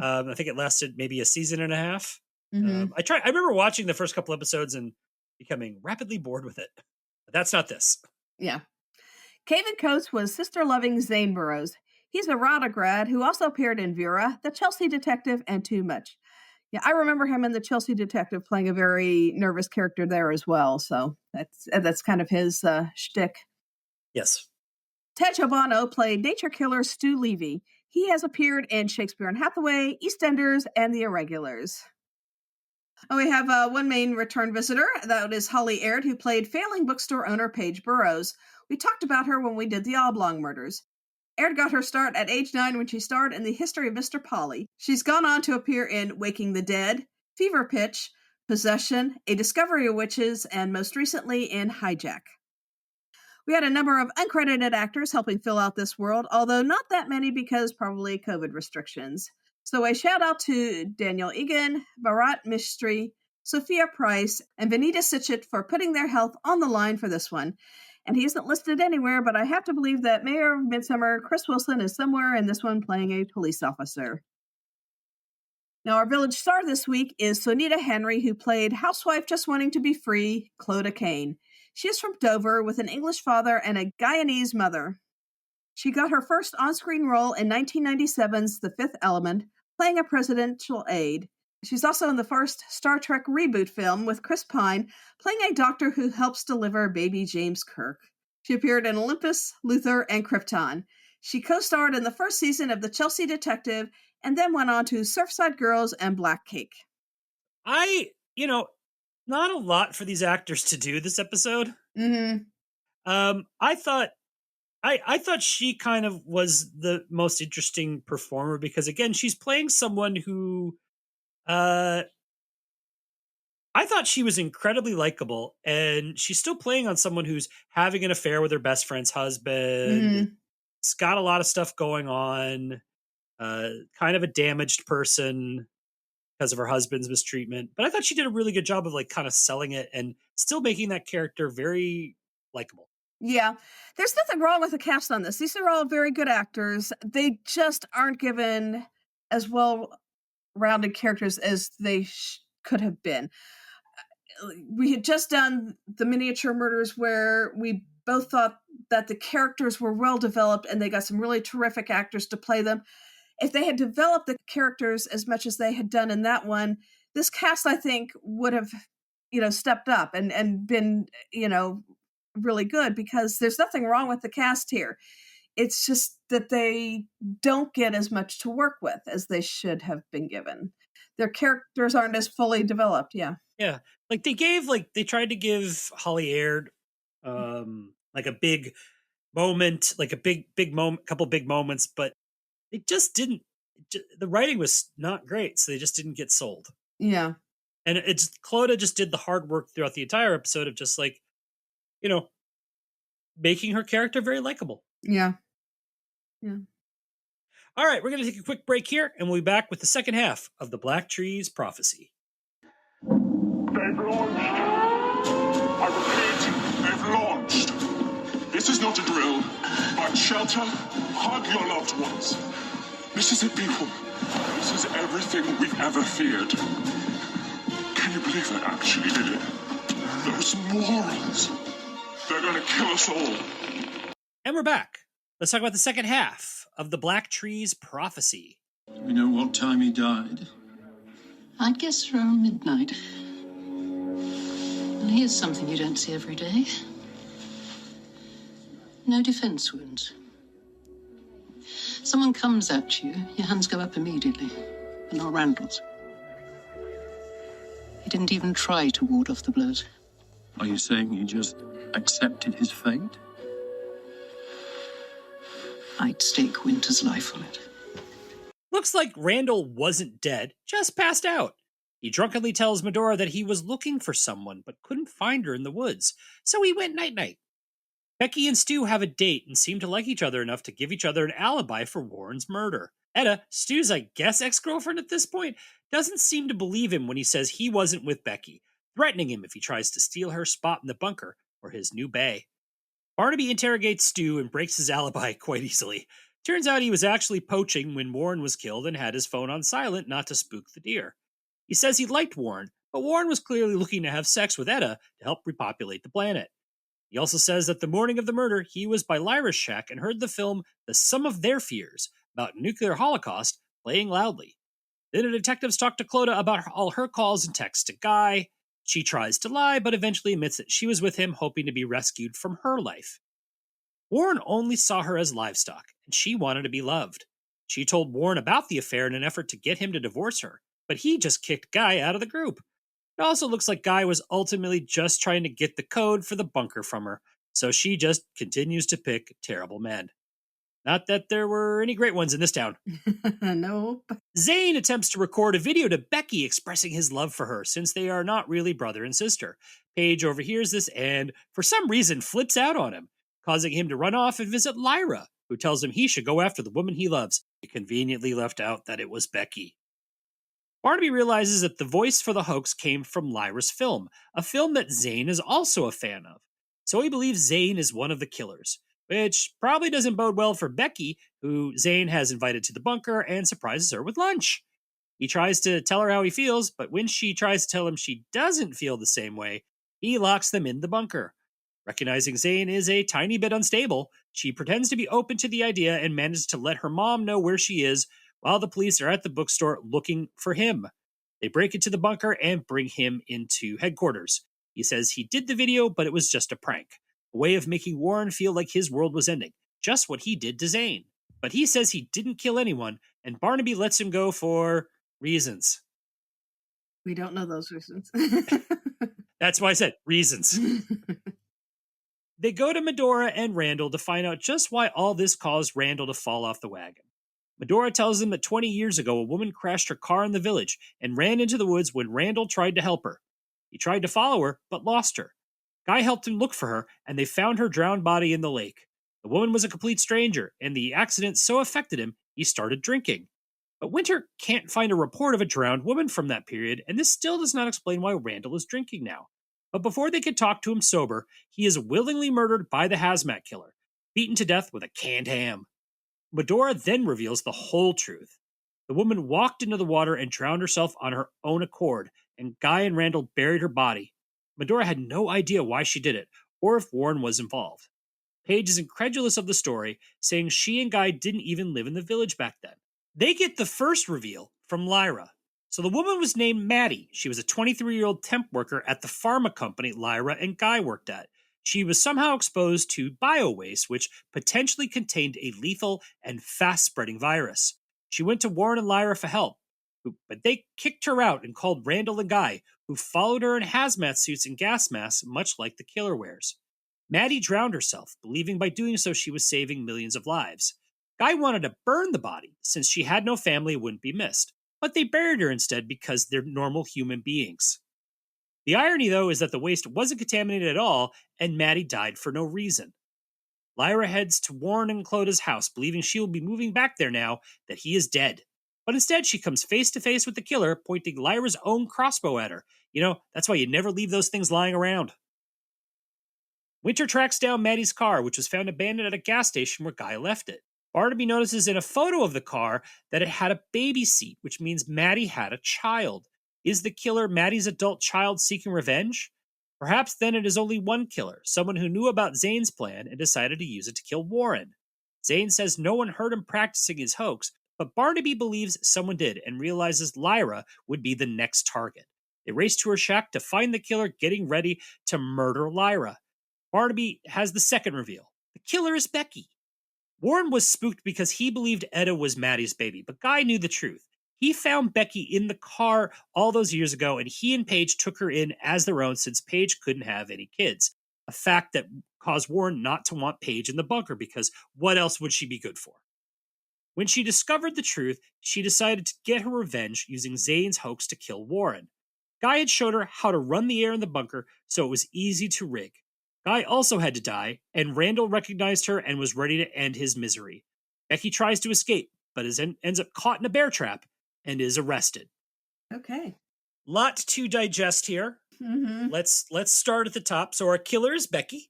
I think it lasted maybe a season and a half. Mm-hmm. I remember watching the first couple episodes and becoming rapidly bored with it. But that's not this. Yeah. Caven Coates was sister-loving Zane Burrows. He's a RADA grad who also appeared in Vera, The Chelsea Detective, and Too Much. Yeah, I remember him in The Chelsea Detective playing a very nervous character there as well. So that's kind of his shtick. Yes. Ted Giovanni played nature killer Stu Levy. He has appeared in Shakespeare and Hathaway, EastEnders, and The Irregulars. And we have one main return visitor. That is Holly Aird, who played failing bookstore owner Paige Burrows. We talked about her when we did the Oblong Murders. Aird got her start at age 9 when she starred in The History of Mr. Polly. She's gone on to appear in Waking the Dead, Fever Pitch, Possession, A Discovery of Witches, and most recently in Hijack. We had a number of uncredited actors helping fill out this world, although not that many because probably COVID restrictions. So a shout out to Daniel Egan, Bharat Mistry, Sophia Price, and Vanita Sitchett for putting their health on the line for this one. And he isn't listed anywhere, but I have to believe that Mayor of Midsomer, Chris Wilson, is somewhere in this one playing a police officer. Now, our village star this week is Sonita Henry, who played housewife just wanting to be free, Clodagh Kane. She is from Dover with an English father and a Guyanese mother. She got her first on-screen role in 1997's The Fifth Element, playing a presidential aide. She's also in the first Star Trek reboot film with Chris Pine, playing a doctor who helps deliver baby James Kirk. She appeared in Olympus, Luther, and Krypton. She co-starred in the first season of The Chelsea Detective and then went on to Surfside Girls and Black Cake. Not a lot for these actors to do this episode. Mm-hmm. I thought she kind of was the most interesting performer because, again, she's playing someone who I thought she was incredibly likable, and she's still playing on someone who's having an affair with her best friend's husband. Mm-hmm. It's got a lot of stuff going on, kind of a damaged person because of her husband's mistreatment. But I thought she did a really good job of kind of selling it and still making that character very likable. Yeah, there's nothing wrong with the cast on this. These are all very good actors. They just aren't given as well-rounded characters as they could have been. We had just done the Miniature Murders where we both thought that the characters were well-developed and they got some really terrific actors to play them. If they had developed the characters as much as they had done in that one, this cast, I think, would have, stepped up and been, really good because there's nothing wrong with the cast here. It's just that they don't get as much to work with as they should have been given. Their characters aren't as fully developed. Yeah. Yeah. They tried to give Holly Aird, a big moment, like a big moment, couple big moments, but it just didn't, the writing was not great. So they just didn't get sold. Yeah. And Clodagh just did the hard work throughout the entire episode of just making her character very likable. Yeah. Yeah. All right, we're going to take a quick break here, and we'll be back with the second half of the Blacktrees Prophecy. They've launched. I repeat, they've launched. This is not a drill. Find shelter, hug your loved ones. This is it, people. This is everything we've ever feared. Can you believe they actually did it? Those morons. They're going to kill us all. And we're back. Let's talk about the second half of the Blacktrees Prophecy. Do we know what time he died? I'd guess around midnight. And here's something you don't see every day. No defense wounds. Someone comes at you, your hands go up immediately. But not Randall's. He didn't even try to ward off the blows. Are you saying he just accepted his fate? I'd stake Winter's life on it. Looks like Randall wasn't dead, just passed out. He drunkenly tells Medora that he was looking for someone, but couldn't find her in the woods, so he went night-night. Becky and Stu have a date and seem to like each other enough to give each other an alibi for Warren's murder. Etta, Stu's I guess ex-girlfriend at this point, doesn't seem to believe him when he says he wasn't with Becky, threatening him if he tries to steal her spot in the bunker or his new bae. Barnaby interrogates Stu and breaks his alibi quite easily. Turns out he was actually poaching when Warren was killed and had his phone on silent not to spook the deer. He says he liked Warren, but Warren was clearly looking to have sex with Etta to help repopulate the planet. He also says that the morning of the murder, he was by Lyra's shack and heard the film The Sum of Their Fears about nuclear holocaust playing loudly. Then the detectives talk to Clodagh about all her calls and texts to Guy. She tries to lie, but eventually admits that she was with him hoping to be rescued from her life. Warren only saw her as livestock, and she wanted to be loved. She told Warren about the affair in an effort to get him to divorce her, but he just kicked Guy out of the group. It also looks like Guy was ultimately just trying to get the code for the bunker from her, so she just continues to pick terrible men. Not that there were any great ones in this town. Nope. Zane attempts to record a video to Becky expressing his love for her, since they are not really brother and sister. Paige overhears this and, for some reason, flips out on him, causing him to run off and visit Lyra, who tells him he should go after the woman he loves. He conveniently left out that it was Becky. Barnaby realizes that the voice for the hoax came from Lyra's film, a film that Zane is also a fan of. So he believes Zane is one of the killers, which probably doesn't bode well for Becky, who Zane has invited to the bunker and surprises her with lunch. He tries to tell her how he feels, but when she tries to tell him she doesn't feel the same way, he locks them in the bunker. Recognizing Zane is a tiny bit unstable, she pretends to be open to the idea and manages to let her mom know where she is while the police are at the bookstore looking for him. They break into the bunker and bring him into headquarters. He says he did the video, but it was just a prank. A way of making Warren feel like his world was ending. Just what he did to Zane. But he says he didn't kill anyone, and Barnaby lets him go for reasons. We don't know those reasons. That's why I said reasons. They go to Medora and Randall to find out just why all this caused Randall to fall off the wagon. Medora tells them that 20 years ago a woman crashed her car in the village and ran into the woods when Randall tried to help her. He tried to follow her, but lost her. Guy helped him look for her, and they found her drowned body in the lake. The woman was a complete stranger, and the accident so affected him, he started drinking. But Winter can't find a report of a drowned woman from that period, and this still does not explain why Randall is drinking now. But before they could talk to him sober, he is willingly murdered by the hazmat killer, beaten to death with a canned ham. Medora then reveals the whole truth. The woman walked into the water and drowned herself on her own accord, and Guy and Randall buried her body. Medora had no idea why she did it, or if Warren was involved. Paige is incredulous of the story, saying she and Guy didn't even live in the village back then. They get the first reveal from Lyra. So the woman was named Maddie. She was a 23-year-old temp worker at the pharma company Lyra and Guy worked at. She was somehow exposed to bio-waste, which potentially contained a lethal and fast-spreading virus. She went to Warren and Lyra for help, but they kicked her out and called Randall and Guy, who followed her in hazmat suits and gas masks, much like the killer wears. Maddie drowned herself, believing by doing so she was saving millions of lives. Guy wanted to burn the body, since she had no family and wouldn't be missed, but they buried her instead because they're normal human beings. The irony, though, is that the waste wasn't contaminated at all, and Maddie died for no reason. Lyra heads to Warren and Clodagh's house, believing she will be moving back there now that he is dead. But instead, she comes face to face with the killer, pointing Lyra's own crossbow at her. You know, that's why you never leave those things lying around. Winter tracks down Maddie's car, which was found abandoned at a gas station where Guy left it. Barnaby notices in a photo of the car that it had a baby seat, which means Maddie had a child. Is the killer Maddie's adult child seeking revenge? Perhaps then it is only one killer, someone who knew about Zane's plan and decided to use it to kill Warren. Zane says no one heard him practicing his hoax, but Barnaby believes someone did and realizes Lyra would be the next target. They race to her shack to find the killer getting ready to murder Lyra. Barnaby has the second reveal. The killer is Becky. Warren was spooked because he believed Etta was Maddie's baby, but Guy knew the truth. He found Becky in the car all those years ago, and he and Paige took her in as their own since Paige couldn't have any kids. A fact that caused Warren not to want Paige in the bunker because what else would she be good for? When she discovered the truth, she decided to get her revenge using Zane's hoax to kill Warren. Guy had showed her how to run the air in the bunker, so it was easy to rig. Guy also had to die, and Randall recognized her and was ready to end his misery. Becky tries to escape, but ends up caught in a bear trap and is arrested. Okay. Lot to digest here. Mm-hmm. Let's start at the top. So our killer is Becky.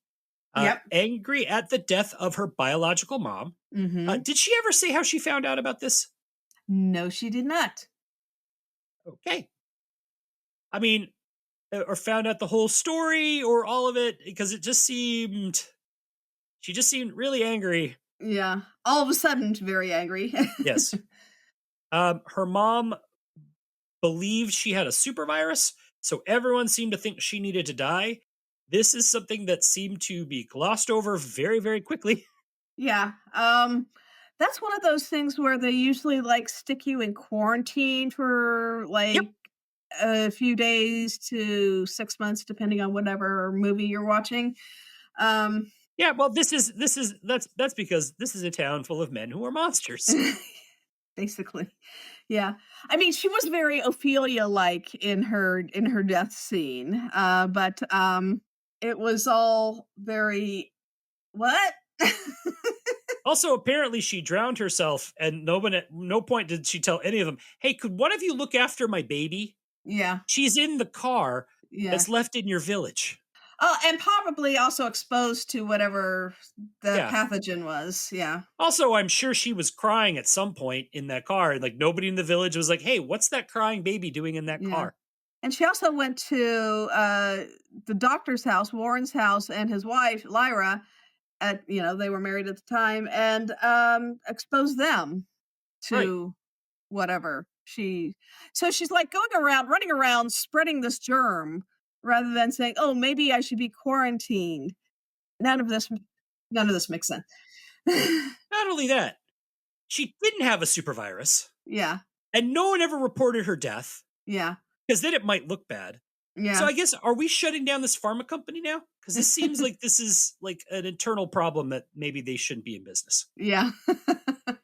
Yep. Angry at the death of her biological mom. Mm-hmm. Did she ever say how she found out about this? No, she did not. Okay. I mean, or found out the whole story or all of it, because she just seemed really angry. Yeah. All of a sudden, very angry. Yes. Her mom believed she had a super virus, so everyone seemed to think she needed to die. This is something that seemed to be glossed over very, very quickly. Yeah. That's one of those things where they usually stick you in quarantine for a few days to 6 months, depending on whatever movie you're watching. Yeah, well, that's because this is a town full of men who are monsters. Basically. Yeah. I mean, she was very Ophelia-like in her death scene. But it was all very what? Also, apparently she drowned herself, and at no point did she tell any of them, hey, could one of you look after my baby? Yeah. She's in the car that's left in your village. Oh, and probably also exposed to whatever the pathogen was. Yeah. Also, I'm sure she was crying at some point in that car. And nobody in the village was like, hey, what's that crying baby doing in that car? And she also went to the doctor's house, Warren's house, and his wife, Lyra, they were married at the time, and exposed them to whatever so she's running around spreading this germ rather than saying, oh, maybe I should be quarantined. None of this makes sense. Not only that, she didn't have a super virus. Yeah. And no one ever reported her death. Yeah. Because then it might look bad. Yeah. So I guess, are we shutting down this pharma company now? Because this seems like this is an internal problem that maybe they shouldn't be in business. Yeah.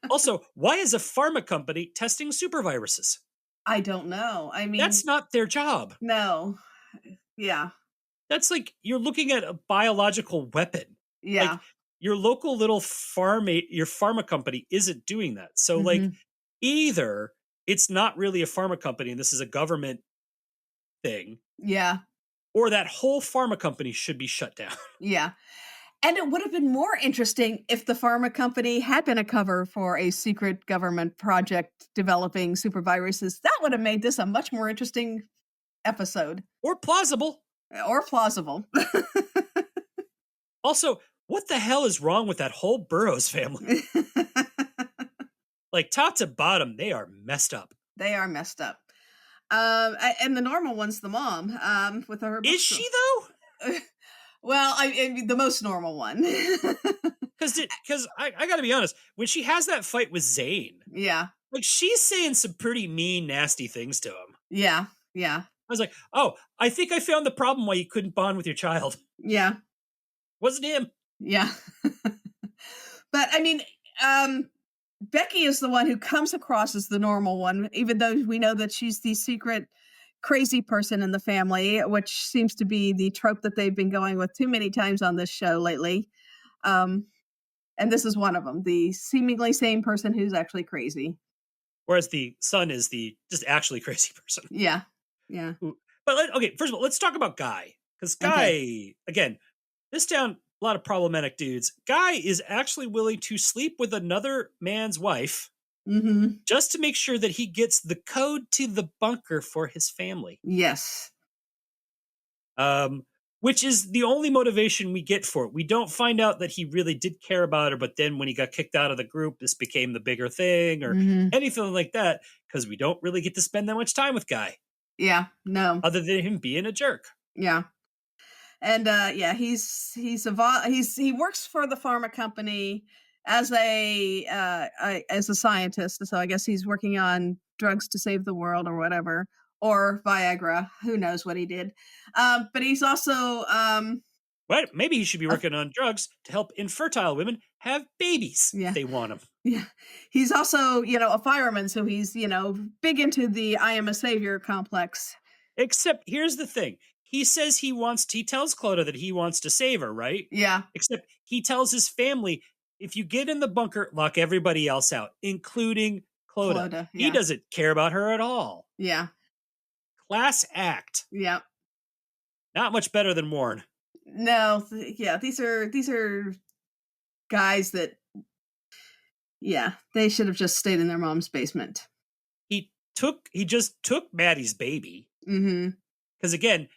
Also, why is a pharma company testing super viruses? I don't know. I mean, that's not their job. No. Yeah. That's you're looking at a biological weapon. Yeah. Your local little your pharma company isn't doing that. So either it's not really a pharma company and this is a government thing. Yeah. Or that whole pharma company should be shut down. Yeah. And it would have been more interesting if the pharma company had been a cover for a secret government project developing super viruses. That would have made this a much more interesting episode. Or plausible. Also, what the hell is wrong with that whole Burroughs family? Top to bottom, they are messed up. They are messed up. And the normal one's the mom. With her. Is she though? Well, I mean, the most normal one. Because I got to be honest, when she has that fight with Zane, she's saying some pretty mean, nasty things to him. Yeah, yeah. I was like, oh, I think I found the problem why you couldn't bond with your child. Yeah. Wasn't him. Yeah. But I mean, Becky is the one who comes across as the normal one, even though we know that she's the secret crazy person in the family, which seems to be the trope that they've been going with too many times on this show lately. And this is one of them, the seemingly sane person who's actually crazy. Whereas the son is the just actually crazy person. Yeah. Yeah. But first of all, let's talk about Guy. Because Guy, again, this town, a lot of problematic dudes. Guy is actually willing to sleep with another man's wife just to make sure that he gets the code to the bunker for his family. Yes. which is the only motivation we get for it. We don't find out that he really did care about her, but then when he got kicked out of the group, this became the bigger thing or anything like that, because we don't really get to spend that much time with Guy. Yeah, no. Other than him being a jerk. Yeah. And he works for the pharma company as a scientist. So I guess he's working on drugs to save the world or whatever, or Viagra. Who knows what he did? But he's also Right, maybe he should be working on drugs to help infertile women have babies if they want them. Yeah, he's also a fireman, so he's big into the I am a savior complex. Except here's the thing. He says he tells Clodagh that he wants to save her, right? Yeah. Except he tells his family, if you get in the bunker, lock everybody else out, including Clodagh. Yeah. He doesn't care about her at all. Yeah. Class act. Yeah. Not much better than Warren. No, these are guys that, they should have just stayed in their mom's basement. He just took Maddie's baby. Mm-hmm. Because again,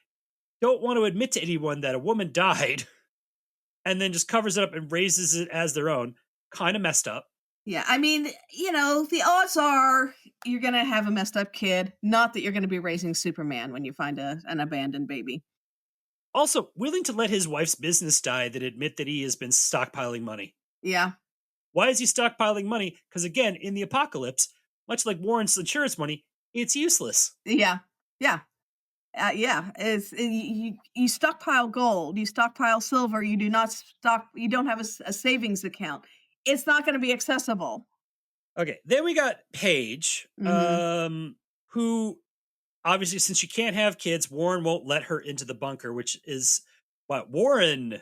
don't want to admit to anyone that a woman died and then just covers it up and raises it as their own. Kind of messed up. Yeah, I mean, the odds are you're going to have a messed up kid, not that you're going to be raising Superman when you find an abandoned baby. Also, willing to let his wife's business die than admit that he has been stockpiling money. Yeah. Why is he stockpiling money? Because again, in the apocalypse, much like Warren's insurance money, it's useless. Yeah. Yeah. You stockpile gold, you stockpile silver, you do not you don't have a savings account. It's not going to be accessible. Okay, then we got Paige, who obviously, since she can't have kids, Warren won't let her into the bunker, which is what Warren.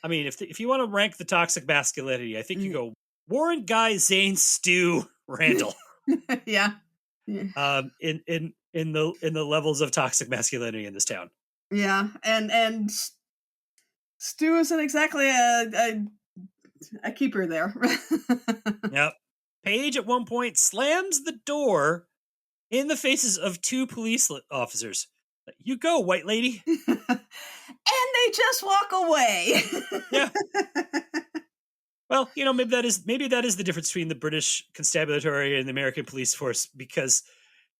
I mean, if you want to rank the toxic masculinity, I think you go Warren, Guy, Zane, Stu, Randall. Yeah. In the levels of toxic masculinity in this town. Yeah, and Stu isn't exactly a keeper there. Yep. Paige at one point slams the door in the faces of two police officers. You go, white lady. And they just walk away. Yeah. Well, maybe that is the difference between the British constabulary and the American police force, because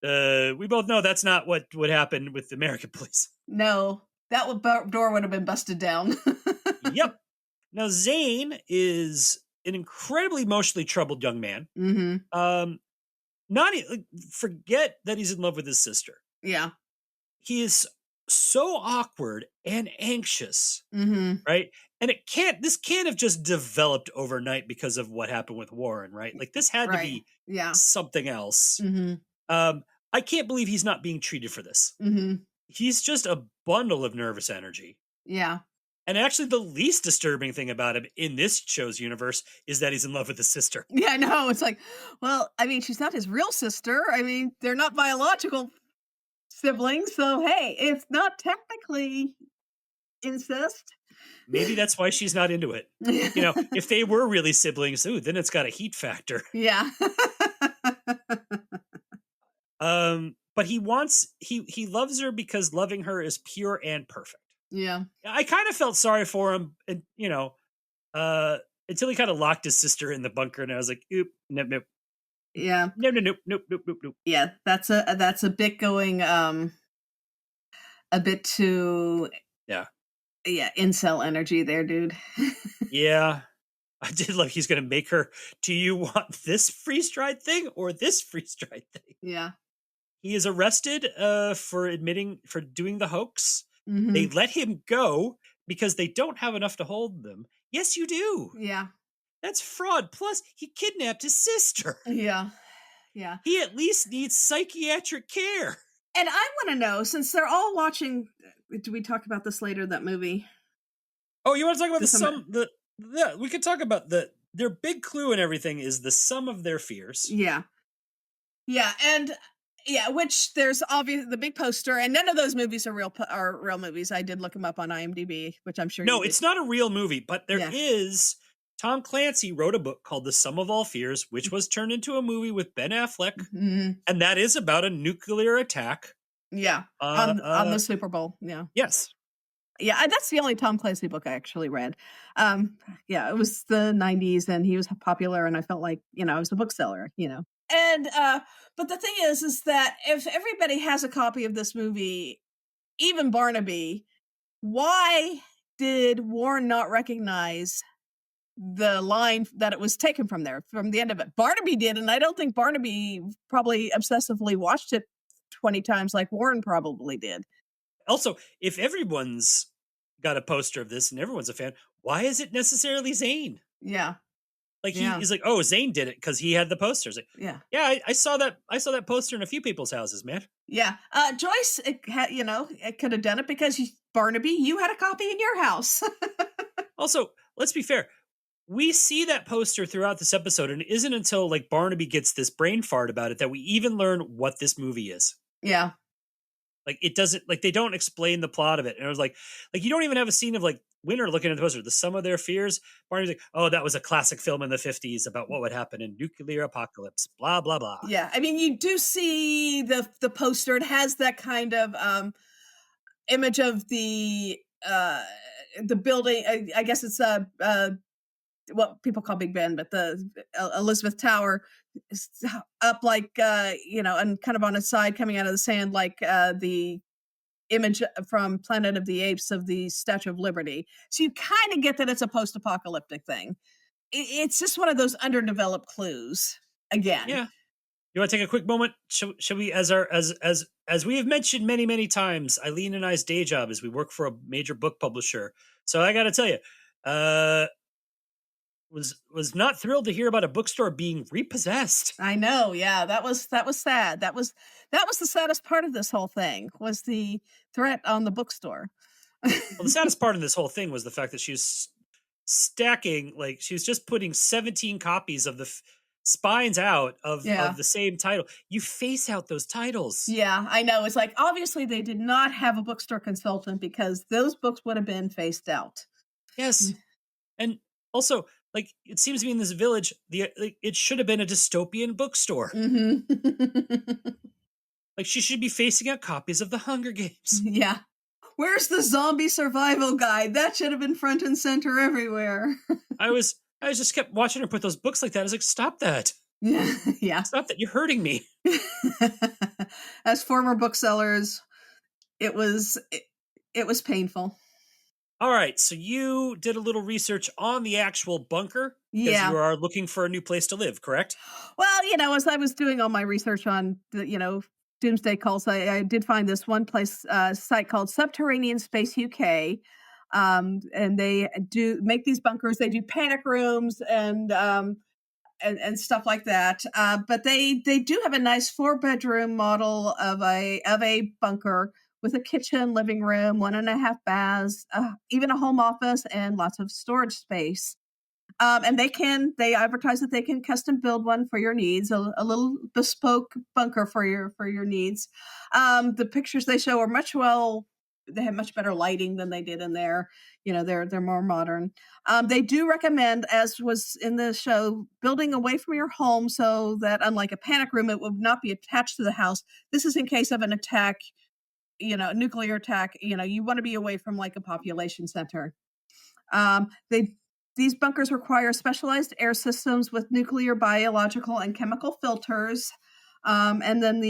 we both know that's not what would happen with the American police. No, that door would have been busted down. Yep. Now, Zane is an incredibly emotionally troubled young man. Mm-hmm. Forget that he's in love with his sister. Yeah. He is so awkward and anxious, right? And this can't have just developed overnight because of what happened with Warren, right? Like, this had to be something else. Mm-hmm. I can't believe he's not being treated for this. Mm-hmm. He's just a bundle of nervous energy. Yeah. And actually, the least disturbing thing about him in this show's universe is that he's in love with his sister. Yeah, I know. It's like, well, I mean, she's not his real sister. I mean, they're not biological siblings. So, hey, it's not technically incest. Maybe that's why she's not into it. If they were really siblings, then it's got a heat factor. Yeah. But he loves her because loving her is pure and perfect. Yeah. I kind of felt sorry for him, and until he kind of locked his sister in the bunker, and I was like, oop, nope. Yeah. Nope. Yeah, that's a bit going a bit too incel energy there, dude. Yeah. I did love he's gonna make her, do you want this freeze-dried thing or this freeze-dried thing? Yeah. He is arrested for doing the hoax. Mm-hmm. They let him go because they don't have enough to hold them. Yes, you do. Yeah. That's fraud. Plus, he kidnapped his sister. Yeah. Yeah. He at least needs psychiatric care. And I want to know, since they're all watching, do we talk about this later, that movie? Oh, you want to talk about we could talk about their big clue and everything is the sum of their fears. Yeah. Yeah, and which there's obviously the big poster, and none of those movies are real movies. I did look them up on IMDb, which I'm sure. No, it's not a real movie, but there is. Tom Clancy wrote a book called The Sum of All Fears, which was turned into a movie with Ben Affleck, and that is about a nuclear attack. Yeah, on the Super Bowl. Yeah. Yes, Yeah, that's the only Tom Clancy book I actually read. Yeah, it was the 90s and he was popular and I felt like, I was a bookseller. And but the thing is that if everybody has a copy of this movie, even Barnaby, why did Warren not recognize the line that it was taken from there, from the end of it? Barnaby did, and I don't think Barnaby probably obsessively watched it 20 times like Warren probably did. Also, if everyone's got a poster of this and everyone's a fan, why is it necessarily Zane? Yeah. Like he's like, oh, Zane did it because he had the posters. Like, Yeah. I saw that. I saw that poster in a few people's houses, man. Yeah. Joyce, it could have done it because Barnaby, you had a copy in your house. Also, let's be fair. We see that poster throughout this episode, and it isn't until like Barnaby gets this brain fart about it that we even learn what this movie is. Yeah. Like it doesn't, like they don't explain the plot of it. And it was like you don't even have a scene of like Winter looking at the poster, the sum of their fears. Barnaby's like, oh, that was a classic film in the 50s about what would happen in nuclear apocalypse, blah, blah, blah. Yeah. I mean, you do see the poster. It has that kind of image of the building. I guess it's what people call Big Ben, but the Elizabeth Tower is up like, and kind of on its side coming out of the sand, like the image from Planet of the Apes of the Statue of Liberty. So you kind of get that it's a post-apocalyptic thing. It's just one of those underdeveloped clues again. Yeah. You want to take a quick moment? Shall we, as we have mentioned many, many times, EIleen and I's day job is we work for a major book publisher. So I got to tell you, was not thrilled to hear about a bookstore being repossessed. I know, yeah, that was sad. That was the saddest part of this whole thing, was the threat on the bookstore. Well, the saddest part of this whole thing was the fact that she was stacking, like she was just putting 17 copies of the spines out of the same title. You face out those titles. Yeah, I know. It's like, obviously they did not have a bookstore consultant because those books would have been faced out. Yes. And also, like, it seems to me in this village, it should have been a dystopian bookstore. Mm-hmm. Like, she should be facing out copies of the Hunger Games. Yeah. Where's the zombie survival guide? That should have been front and center everywhere. I just kept watching her put those books like that. I was like, stop that. Yeah. Stop that. You're hurting me. As former booksellers, it was painful. All right, so you did a little research on the actual bunker because you are looking for a new place to live, correct? Well, as I was doing all my research on the, doomsday cults, I did find this one place site called Subterranean Space UK, and they do make these bunkers. They do panic rooms and stuff like that. But they do have a nice 4-bedroom model of a bunker, with a kitchen, living room, 1.5 baths, even a home office, and lots of storage space. And they advertise that they can custom build one for your needs, a little bespoke bunker for your needs. The pictures they show are they have much better lighting than they did in there. They're more modern. They do recommend, as was in the show, building away from your home so that, unlike a panic room, it would not be attached to the house. This is in case of an attack, a nuclear attack. You want to be away from like a population center. These bunkers require specialized air systems with nuclear, biological, and chemical filters. And then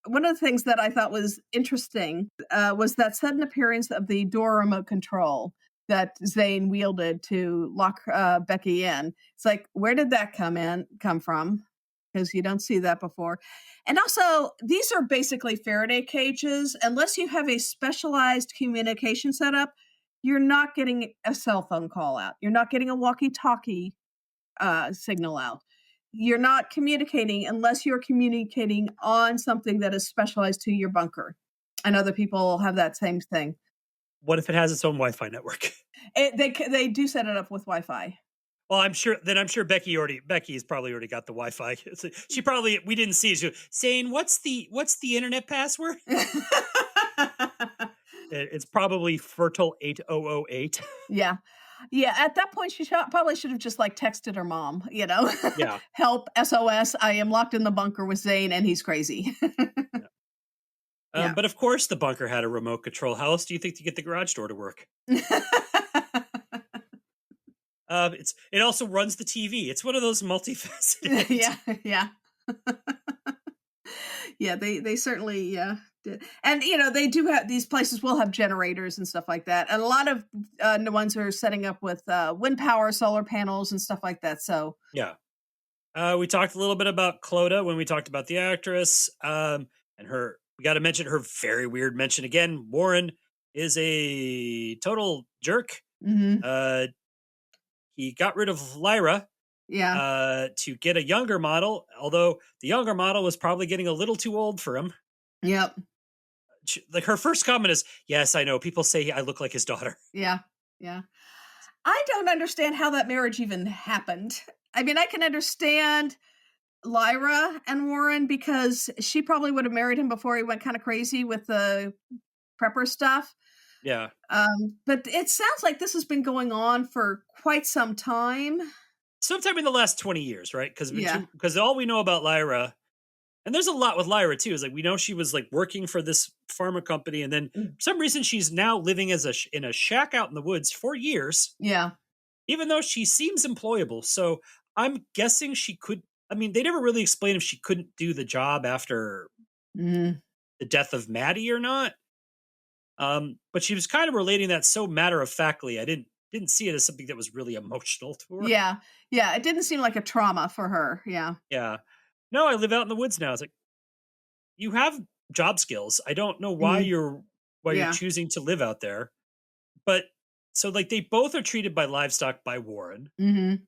one of the things that I thought was interesting was that sudden appearance of the door remote control that Zane wielded to lock Becky in. It's like, where did that come from? Because you don't see that before. And also, these are basically Faraday cages. Unless you have a specialized communication setup, you're not getting a cell phone call out. You're not getting a walkie-talkie signal out. You're not communicating unless you're communicating on something that is specialized to your bunker. And other people have that same thing. What if it has its own Wi-Fi network? They do set it up with Wi-Fi. Well, I'm sure Becky's probably already got the Wi-Fi. We didn't see it. She was saying, what's the internet password? It's probably fertile 8008. Yeah. At that point, she probably should have just like texted her mom, Yeah. Help, SOS, I am locked in the bunker with Zane and he's crazy. Yeah. Yeah. But of course, the bunker had a remote control. How else do you think to get the garage door to work? It also runs the TV. It's one of those multifaceted. Yeah, yeah. Yeah, they certainly, yeah, did. And, they do have, these places will have generators and stuff like that. And a lot of the ones are setting up with wind power, solar panels and stuff like that. So, Yeah. We talked a little bit about Clodagh when we talked about the actress. And we got to mention her very weird mention again. Warren is a total jerk. mhm, He got rid of Lyra yeah, to get a younger model, although the younger model was probably getting a little too old for him. yep, Like her first comment is, "Yes, I know. People say I look like his daughter." yeah, yeah. I don't understand how that marriage even happened. I mean, I can understand Lyra and Warren because she probably would have married him before he went kind of crazy with the prepper stuff. Yeah. But it sounds like this has been going on for quite some time. Sometime in the last 20 years, right? Yeah. Because all we know about Lyra, and there's a lot with Lyra too, is like we know she was like working for this pharma company, and then Mm. for some reason she's now living as in a shack out in the woods for years, Yeah. even though she seems employable. So I'm guessing she could. I mean, they never really explained if she couldn't do the job after Mhm. the death of Maddie or not. But she was kind of relating that so matter of factly. I didn't see it as something that was really emotional to her. Yeah. Yeah. It didn't seem like a trauma for her. Yeah. Yeah. No, I live out in the woods now. It's like you have job skills. I don't know why Mhm. you're Yeah. choosing to live out there. But so like they both are treated by livestock by Warren. Mhm.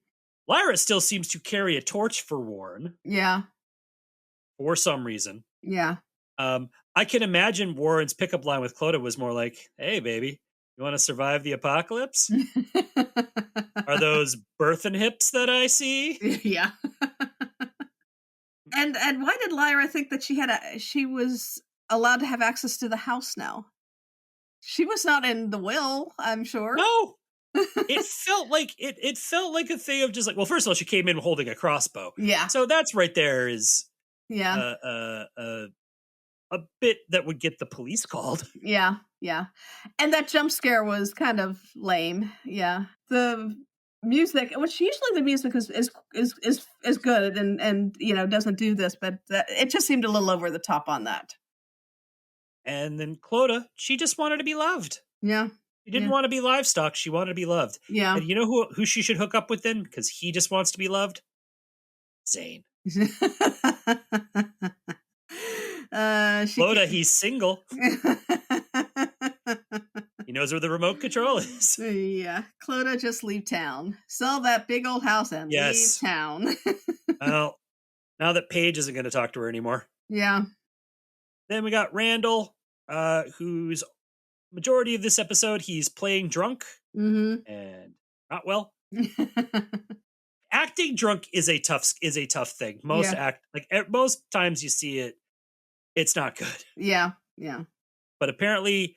Lyra still seems to carry a torch for Warren Yeah. for some reason. Yeah. I can imagine Warren's pickup line with Clodagh was more like, "Hey, baby, you want to survive the apocalypse? Are those birthing hips that I see?" Yeah. And why did Lyra think that she was allowed to have access to the house now? She was not in the will, I'm sure. No, it felt like it felt like a thing of just like, well, first of all, she came in holding a crossbow, Yeah. so that's right there is Yeah. a bit that would get the police called. Yeah. Yeah. And that jump scare was kind of lame. Yeah. The music, which usually the music is good and doesn't do this, but it just seemed a little over the top on that. And then Clodagh, she just wanted to be loved. Yeah. She didn't Yeah. want to be livestock. She wanted to be loved. Yeah. And you know who she should hook up with then? Because he just wants to be loved? Zane. Clodagh, he's single. He knows where the remote control is. Yeah. Clodagh, just leave town. Sell that big old house and Yes. leave town. Well, now that Paige isn't going to talk to her anymore. Yeah. Then we got Randall, who's majority of this episode, he's playing drunk Mm-hmm. and not well. Acting drunk is a tough thing. Most most times you see it, it's not good. Yeah. Yeah. But apparently,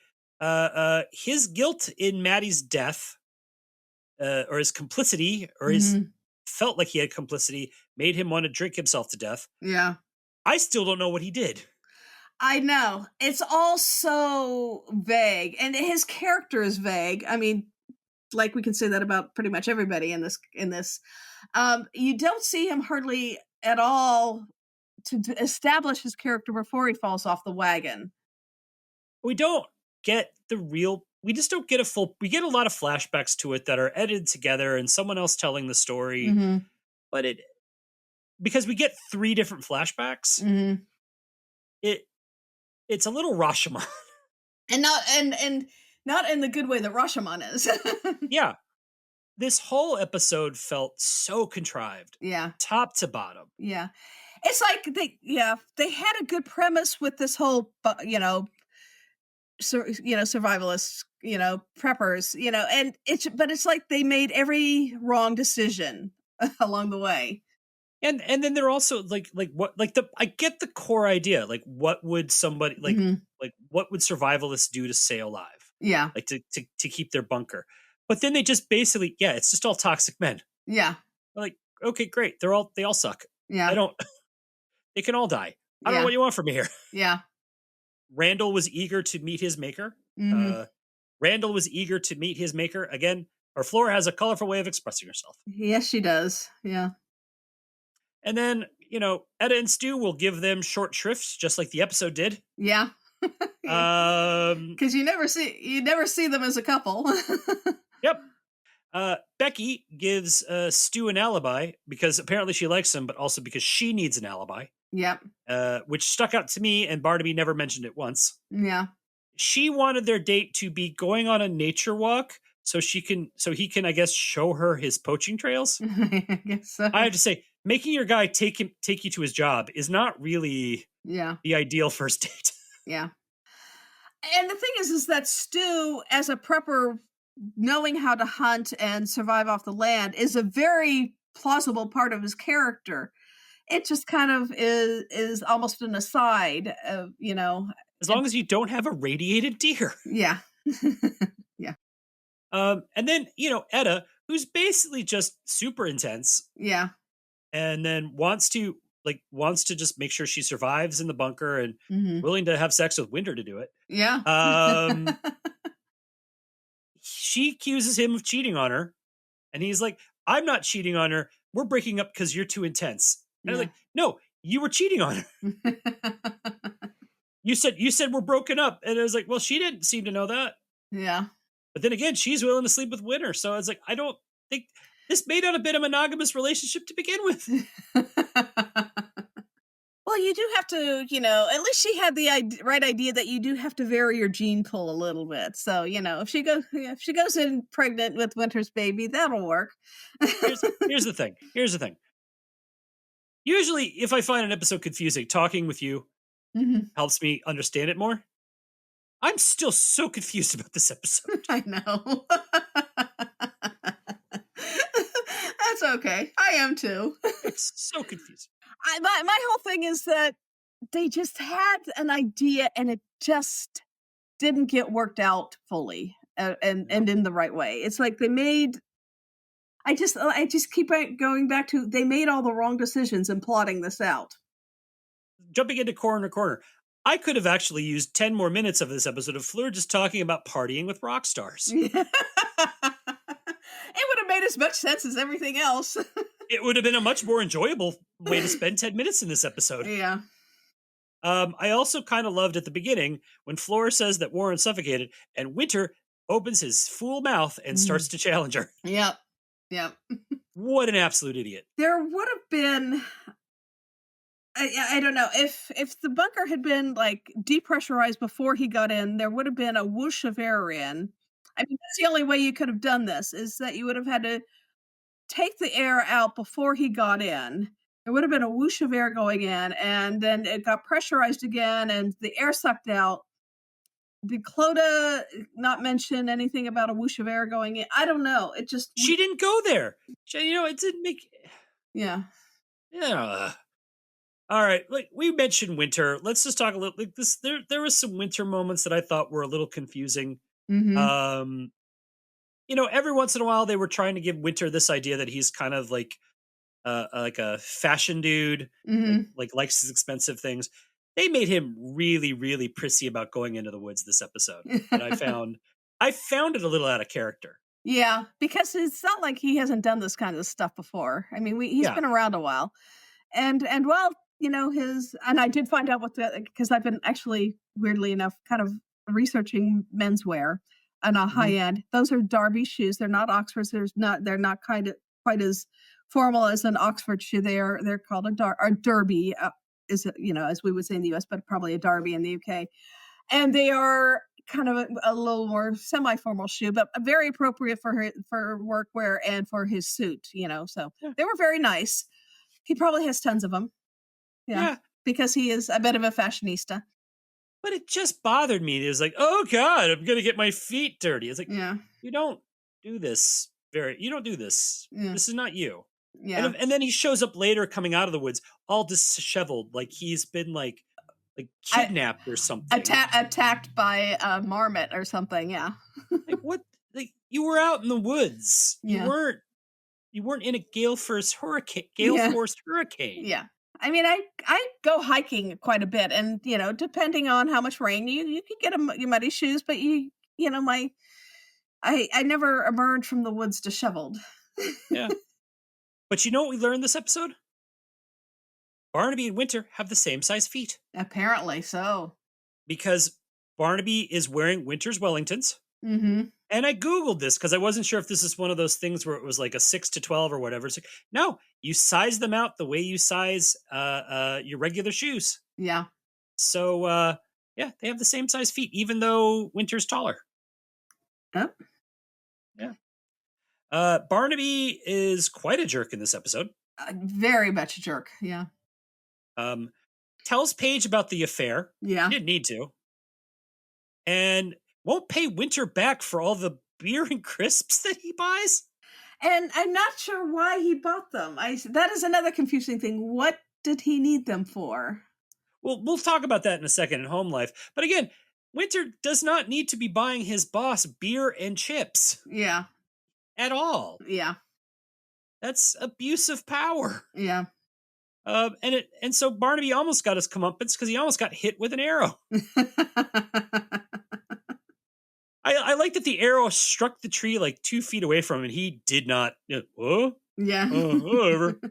his guilt in Maddie's death, or his complicity, or his Mhm. felt like he had complicity, made him want to drink himself to death. Yeah. I still don't know what he did. I know. It's all so vague. And his character is vague. I mean, like we can say that about pretty much everybody in this. You don't see him hardly at all to establish his character before he falls off the wagon. We don't get we just don't get we get a lot of flashbacks to it that are edited together and someone else telling the story. Mm-hmm. But because we get 3 different flashbacks, Mm-hmm. it's a little Rashomon. And not in the good way that Rashomon is. Yeah. This whole episode felt so contrived. Yeah. Top to bottom. Yeah. It's like they had a good premise with this whole survivalists, preppers, and it's like they made every wrong decision along the way. And then they're also like I get the core idea. Like what would somebody Mhm. like what would survivalists do to stay alive? Yeah. Like to keep their bunker. But then they just basically, it's just all toxic men. Yeah. Like, okay, great. They all suck. Yeah. They can all die. I don't Yeah. know what you want from me here. Yeah. Randall was eager to meet his maker. Mhm. Randall was eager to meet his maker. Again, our Flora has a colorful way of expressing herself. Yes, she does. Yeah. And then, Etta and Stu will give them short shrifts, just like the episode did. Yeah. Because you never see them as a couple. Yep. Becky gives Stu an alibi because apparently she likes him, but also because she needs an alibi. Yep. Which stuck out to me, and Barnaby never mentioned it once. Yeah. She wanted their date to be going on a nature walk so he can, I guess, show her his poaching trails. I guess so. I have to say, making your guy take you to his job is not really the ideal first date. Yeah. And the thing is that Stu, as a prepper, knowing how to hunt and survive off the land is a very plausible part of his character. It just kind of is almost an aside of, As long as you don't have a radiated deer. Yeah. Yeah. And then, Etta, who's basically just super intense. Yeah. And then wants to just make sure she survives in the bunker and willing to have sex with Winter to do it. Yeah. She accuses him of cheating on her. And he's like, I'm not cheating on her. We're breaking up because you're too intense. And I was like, no, you were cheating on her. You said we're broken up. And I was like, well, she didn't seem to know that. Yeah. But then again, she's willing to sleep with Winter. So I was like, I don't think this made out a bit of a monogamous relationship to begin with. Well, you do have to, at least she had the right idea that you do have to vary your gene pool a little bit. So, if she goes in pregnant with Winter's baby, that'll work. Here's the thing. Usually, if I find an episode confusing, talking with you helps me understand it more. I'm still so confused about this episode. I know. That's okay. I am too. It's so confusing. My whole thing is that they just had an idea and it just didn't get worked out fully and in the right way. It's like they made. I just keep going back to they made all the wrong decisions in plotting this out. Jumping into corner. I could have actually used 10 more minutes of this episode of Fleur just talking about partying with rock stars. It would have made as much sense as everything else. It would have been a much more enjoyable way to spend 10 minutes in this episode. Yeah. I also kind of loved at the beginning when Flora says that Warren suffocated and Winter opens his fool mouth and starts to challenge her. Yep. What an absolute idiot. There would have been... I don't know. If the bunker had been like depressurized before he got in, there would have been a whoosh of air in. I mean, that's the only way you could have done this, is that you would have had to take the air out before he got in. There would have been a whoosh of air going in, and then it got pressurized again, and the air sucked out. Did Clodagh not mention anything about a whoosh of air going in? I don't know. It just... She didn't go there. It didn't make... Yeah. Yeah. All right, like we mentioned Winter. Let's just talk a little. Like this, there was some Winter moments that I thought were a little confusing. Every once in a while they were trying to give Winter this idea that he's kind of like a fashion dude, like likes his expensive things. They made him really, really prissy about going into the woods this episode, and I found it a little out of character. Yeah, because it's not like he hasn't done this kind of stuff before. I mean, he's been around a while, and well. And I did find out because I've been actually, weirdly enough, kind of researching menswear on a high end. Those are Derby shoes. They're not Oxfords. They're not quite as formal as an Oxford shoe. They're called a Derby, as we would say in the US, but probably a Derby in the UK. And they are kind of a little more semi-formal shoe, but very appropriate for workwear and for his suit. So they were very nice. He probably has tons of them. Yeah, because he is a bit of a fashionista. But it just bothered me. It was like, oh God, I'm going to get my feet dirty. It's like, you don't do this. You don't do this. Yeah. This is not you. Yeah. And then he shows up later coming out of the woods, all disheveled, like he's been like kidnapped or something. Attacked by a marmot or something, yeah. Like what? Like you were out in the woods. You weren't in a gale force hurricane. Yeah. I mean, I go hiking quite a bit, and depending on how much rain, you can get your muddy shoes, but I never emerge from the woods disheveled. Yeah. But you know what we learned this episode? Barnaby and Winter have the same size feet. Apparently so. Because Barnaby is wearing Winter's Wellingtons. Mm-hmm. And I Googled this because I wasn't sure if this is one of those things where it was like a 6 to 12 or whatever. So, no, you size them out the way you size your regular shoes. Yeah. So, yeah, they have the same size feet, even though Winter's taller. Oh. Yeah. Barnaby is quite a jerk in this episode. Very much a jerk. Yeah. Tells Paige about the affair. Yeah. He didn't need to. And won't pay Winter back for all the beer and crisps that he buys. And I'm not sure why he bought them. That is another confusing thing. What did he need them for? Well, we'll talk about that in a second in Home Life. But again, Winter does not need to be buying his boss beer and chips. Yeah. At all. Yeah. That's abuse of power. Yeah. And so Barnaby almost got his comeuppance because he almost got hit with an arrow. I like that the arrow struck the tree like 2 feet away from him, and he did not. Whoa? Yeah. Whatever.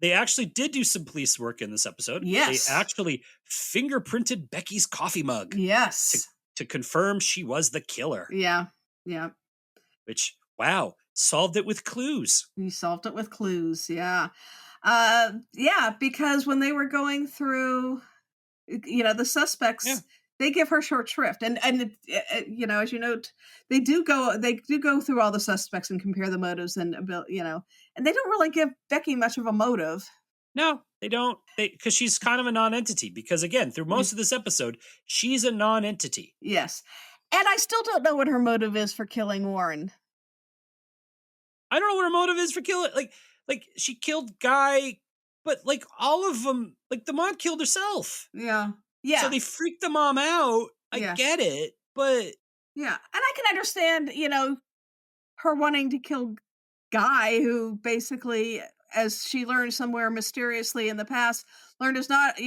They actually did do some police work in this episode. Yes. They actually fingerprinted Becky's coffee mug. Yes. To confirm she was the killer. Yeah. Yeah. Which, wow, solved it with clues. You solved it with clues. Yeah. Yeah, because when they were going through, the suspects, they give her short shrift, and as you note, they do go through all the suspects and compare the motives, and and they don't really give Becky much of a motive. No, they don't. Because she's kind of a non-entity. Because again, through most of this episode, she's a non-entity. Yes, and I still don't know what her motive is for killing Warren. I don't know what her motive is for killing. Like she killed Guy, but like all of them, like the mom killed herself. Yeah. Yeah. So they freaked the mom out. I get it, but yeah, and I can understand, her wanting to kill Guy, who basically, as she learned somewhere mysteriously in the past, learned is not,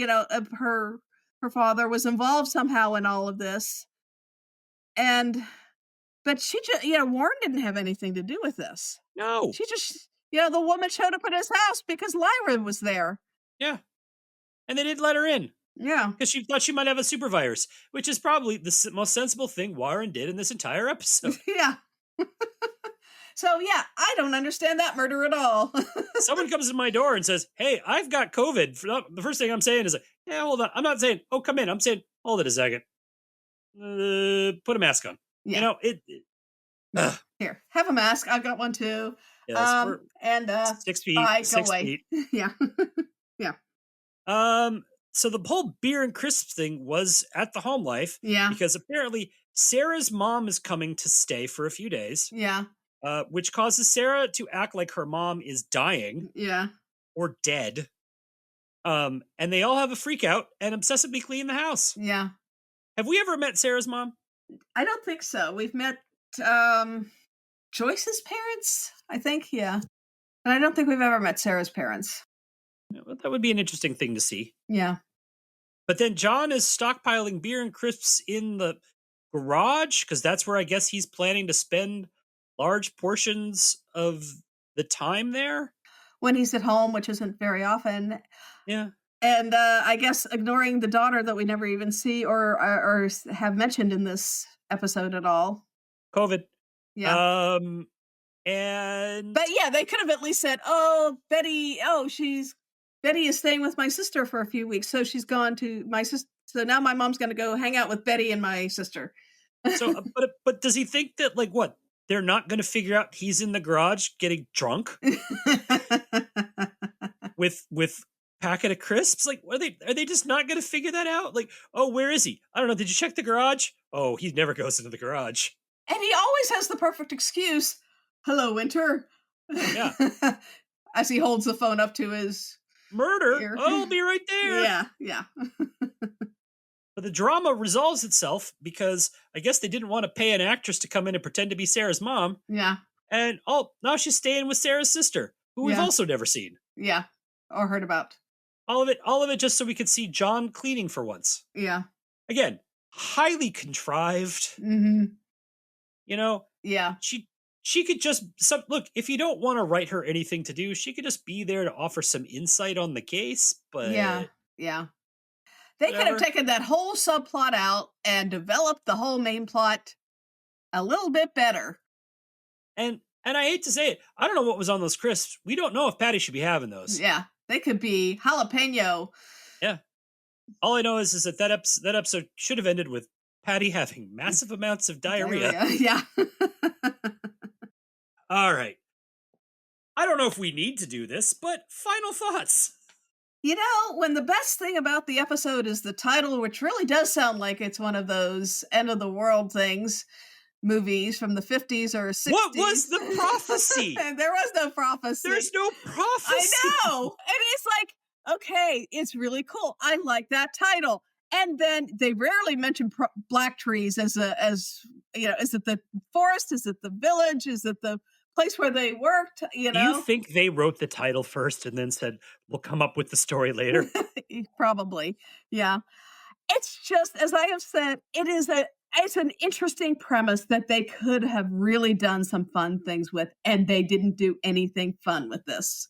her father was involved somehow in all of this, but she just, Warren didn't have anything to do with this. No, she just, the woman showed up at his house because Lyra was there. Yeah, and they didn't let her in. Yeah. Because she thought she might have a super virus, which is probably the most sensible thing Warren did in this entire episode. Yeah. So, yeah, I don't understand that murder at all. Someone comes to my door and says, hey, I've got COVID. The first thing I'm saying is, yeah, hold on. I'm not saying, oh, come in. I'm saying, hold it a second. Put a mask on. Yeah. Here, have a mask. I've got one too. Yes, 6 feet. Bye, 6 go away. feet. Yeah. Yeah. So the whole beer and crisps thing was at the Home Life. Yeah. Because apparently Sarah's mom is coming to stay for a few days. Yeah. Which causes Sarah to act like her mom is dying. Yeah. Or dead. And they all have a freak out and obsessively clean the house. Yeah. Have we ever met Sarah's mom? I don't think so. We've met Joyce's parents, I think. Yeah. And I don't think we've ever met Sarah's parents. Yeah, well, that would be an interesting thing to see. Yeah. But then John is stockpiling beer and crisps in the garage because that's where I guess he's planning to spend large portions of the time there. When he's at home, which isn't very often. Yeah. And I guess ignoring the daughter that we never even see or have mentioned in this episode at all. COVID. Yeah. But yeah, they could have at least said, "Oh, Betty is staying with my sister for a few weeks, so she's gone to my sister. So now my mom's going to go hang out with Betty and my sister." So, but does he think that like what? They're not going to figure out he's in the garage getting drunk with packet of crisps? Like, are they just not going to figure that out? Like, oh, where is he? I don't know. Did you check the garage? Oh, he never goes into the garage. And he always has the perfect excuse. Hello, Winter. Yeah. As he holds the phone up to his murder. ear. I'll be right there. Yeah, yeah. But the drama resolves itself because I guess they didn't want to pay an actress to come in and pretend to be Sarah's mom. Yeah. And now she's staying with Sarah's sister, who we've also never seen. Yeah. Or heard about. All of it just so we could see John cleaning for once. Yeah. Again, highly contrived. Mm-hmm. You know, Yeah. she could just look, if you don't want to write her anything to do, she could just be there to offer some insight on the case, but Yeah. They could have whatever. taken that whole subplot out and developed the whole main plot a little bit better. And I hate to say it, I don't know what was on those crisps. We don't know if Patty should be having those. Yeah. They could be jalapeno. Yeah. All I know is that episode should have ended with Patty having massive amounts of diarrhea. Yeah. All right. I don't know if we need to do this, but final thoughts. You know, when the best thing about the episode is the title, which really does sound like it's one of those end of the world things, movies from the 50s or 60s. What was the prophecy? There was no prophecy. There's no prophecy. I know. And it's like, okay, it's really cool. I like that title. And then they rarely mention Blacktrees as you know, is it the forest? Is it the village? Is it the place where they worked? You know, Do you think they wrote the title first and then said, we'll come up with the story later? Probably. Yeah. It's just, as I have said, it's an interesting premise that they could have really done some fun things with, and they didn't do anything fun with this.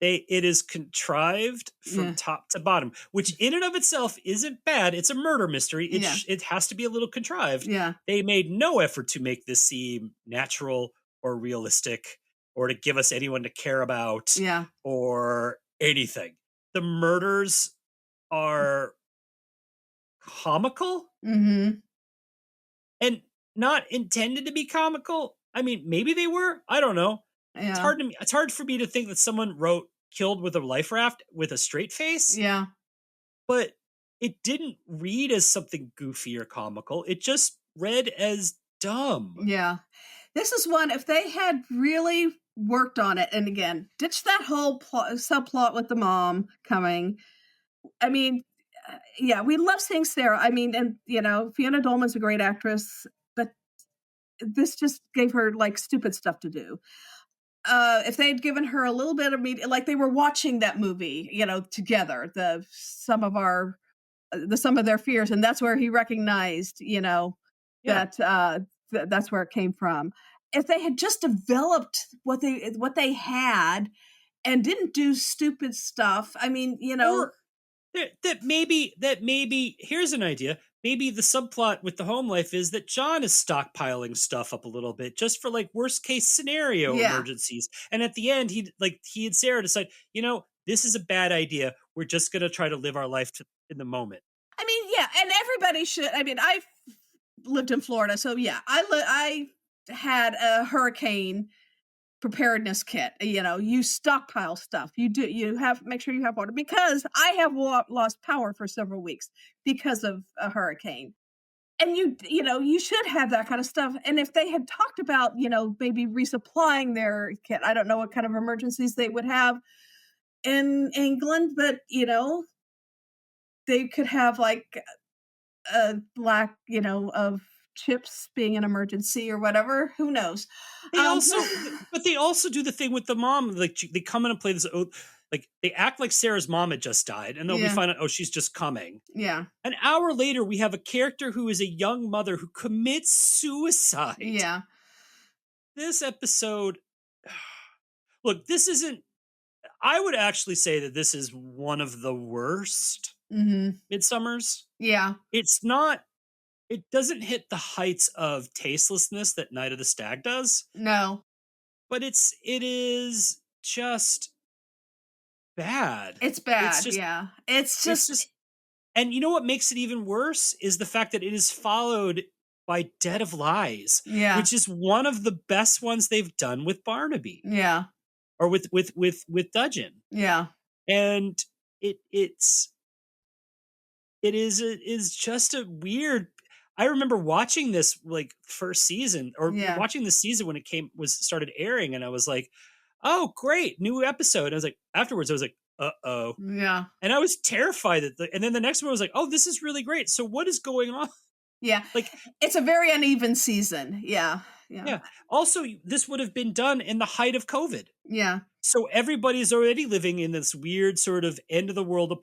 It is contrived from top to bottom, which in and of itself isn't bad. It's a murder mystery. It has to be a little contrived. Yeah. They made no effort to make this seem natural or realistic or to give us anyone to care about or anything. The murders are comical and not intended to be comical. I mean, maybe they were. I don't know. Yeah. It's hard for me to think that someone wrote killed with a life raft with a straight face. Yeah. But it didn't read as something goofy or comical. It just read as dumb. Yeah. This is one, if they had really worked on it, and again, ditch that whole subplot with the mom coming. I mean, yeah, we love seeing Sarah. I mean, and, you know, Fiona Dolman's a great actress, but this just gave her, like, stupid stuff to do. If they'd given her a little bit of media, like they were watching that movie, you know, together, the sum of their fears, and that's where he recognized, you know, that that's where it came from. If they had just developed what they had and didn't do stupid stuff, I mean, you know, or that maybe here's an idea. Maybe the subplot with the home life is that John is stockpiling stuff up a little bit just for like worst case scenario emergencies. And at the end, he and Sarah decide, you know, this is a bad idea. We're just going to try to live our life in the moment. I mean, yeah. And everybody should. I mean, I've lived in Florida. So yeah, I had a hurricane preparedness kit. You know, you stockpile stuff. Make sure you have water, because I have lost power for several weeks because of a hurricane. And you know, you should have that kind of stuff. And if they had talked about, you know, maybe resupplying their kit, I don't know what kind of emergencies they would have in England, but you know, they could have like a lack, you know, of chips being an emergency or whatever. Who knows? They also do the thing with the mom. Like they come in and play this. Like they act like Sarah's mom had just died, and then we find out, oh, she's just coming. Yeah. An hour later, we have a character who is a young mother who commits suicide. Yeah. This episode, look, this isn't. I would actually say that this is one of the worst Midsomers. Yeah. It's not. It doesn't hit the heights of tastelessness that Night of the Stag does. No. But it is just bad. It's bad. It's just and you know what makes it even worse is the fact that it is followed by Dead of Lies, which is one of the best ones they've done with Barnaby. Yeah. Or with Dudgeon. Yeah. And it is just a weird. I remember watching this like first season or watching the season when it started airing, and I was like, oh, great, new episode. And I was like, afterwards, I was like, uh-oh. Yeah. And I was terrified and then the next one was like, oh, this is really great. So what is going on? Yeah. Like it's a very uneven season. Yeah. Yeah. Also, this would have been done in the height of COVID. Yeah. So everybody's already living in this weird sort of end of the world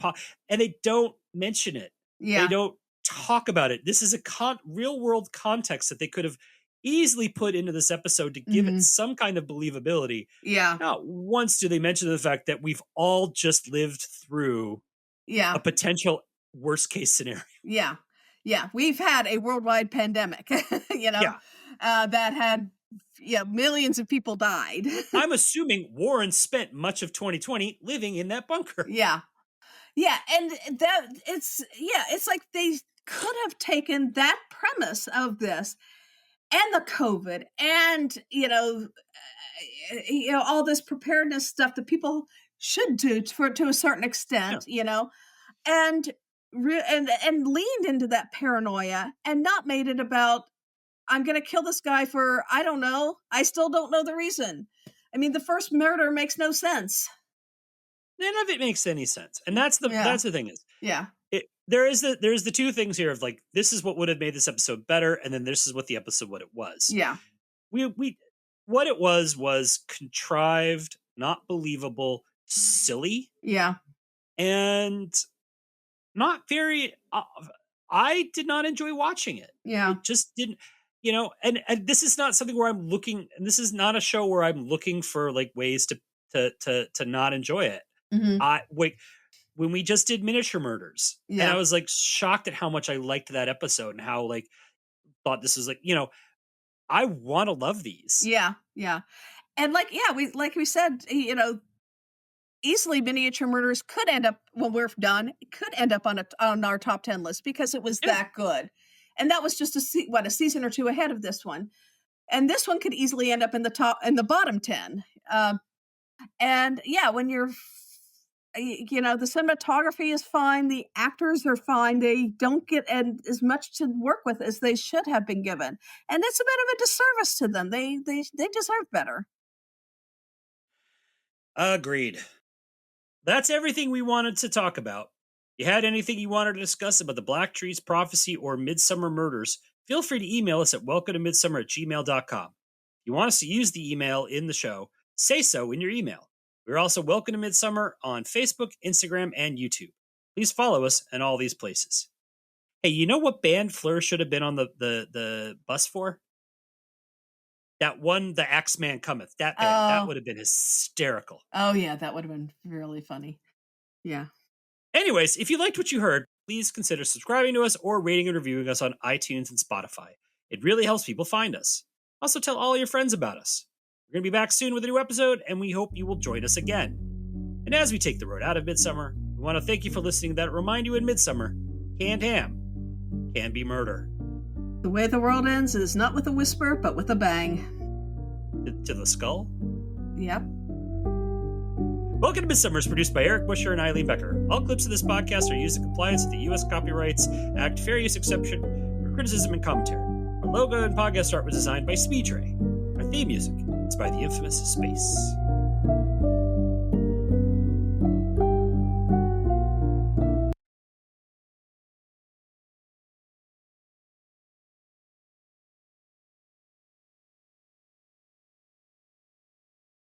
and they don't mention it. Yeah. They don't talk about it. This is a real world context that they could have easily put into this episode to give it some kind of believability. Yeah. Not once do they mention the fact that we've all just lived through a potential worst case scenario. Yeah. Yeah. We've had a worldwide pandemic, that had millions of people died. I'm assuming Warren spent much of 2020 living in that bunker. Yeah. Yeah. And it's like they could have taken that premise of this and the COVID and, all this preparedness stuff that people should do to a certain extent, and leaned into that paranoia and not made it about, I'm going to kill this guy for, I don't know. I still don't know the reason. I mean, the first murder makes no sense. None of it makes any sense. And that's the thing is. Yeah. There's the two things here of like, this is what would have made this episode better. And then this is what it was. Yeah. What it was contrived, not believable, silly. Yeah. And not very, I did not enjoy watching it. Yeah. It just didn't, and this is not something where I'm looking, and this is not a show where I'm looking for like ways to not enjoy it. When we just did Miniature Murders, and I was like shocked at how much I liked that episode and how like thought this was like, I want to love these. Yeah. Yeah. And we said, easily Miniature Murders could end up, when we're done, it could end up on our top 10 list because it was that good. And that was just a season or two ahead of this one. And this one could easily end up in the bottom 10. When you're, the cinematography is fine. The actors are fine. They don't get as much to work with as they should have been given. And it's a bit of a disservice to them. They deserve better. Agreed. That's everything we wanted to talk about. If you had anything you wanted to discuss about the Blacktrees Prophecy or Midsomer Murders, feel free to email us at welcometomidsomer@gmail.com. If you want us to use the email in the show, say so in your email. We're also Welcome to Midsomer on Facebook, Instagram, and YouTube. Please follow us in all these places. Hey, you know what band Fleur should have been on the bus for? That one, The Axeman Cometh. That band, that would have been hysterical. Oh, yeah, that would have been really funny. Yeah. Anyways, if you liked what you heard, please consider subscribing to us or rating and reviewing us on iTunes and Spotify. It really helps people find us. Also, tell all your friends about us. We're going to be back soon with a new episode, and we hope you will join us again. And as we take the road out of Midsomer, we want to thank you for listening. That remind you in Midsomer, canned ham can be murder. The way the world ends is not with a whisper, but with a bang. To the skull? Yep. Welcome to Midsomer is produced by Eric Buscher and EIleen Becker. All clips of this podcast are used in compliance with the U.S. Copyrights Act fair use exception for criticism and commentary. Our logo and podcast art was designed by Smeedrai. Our theme music is by the infamous Space.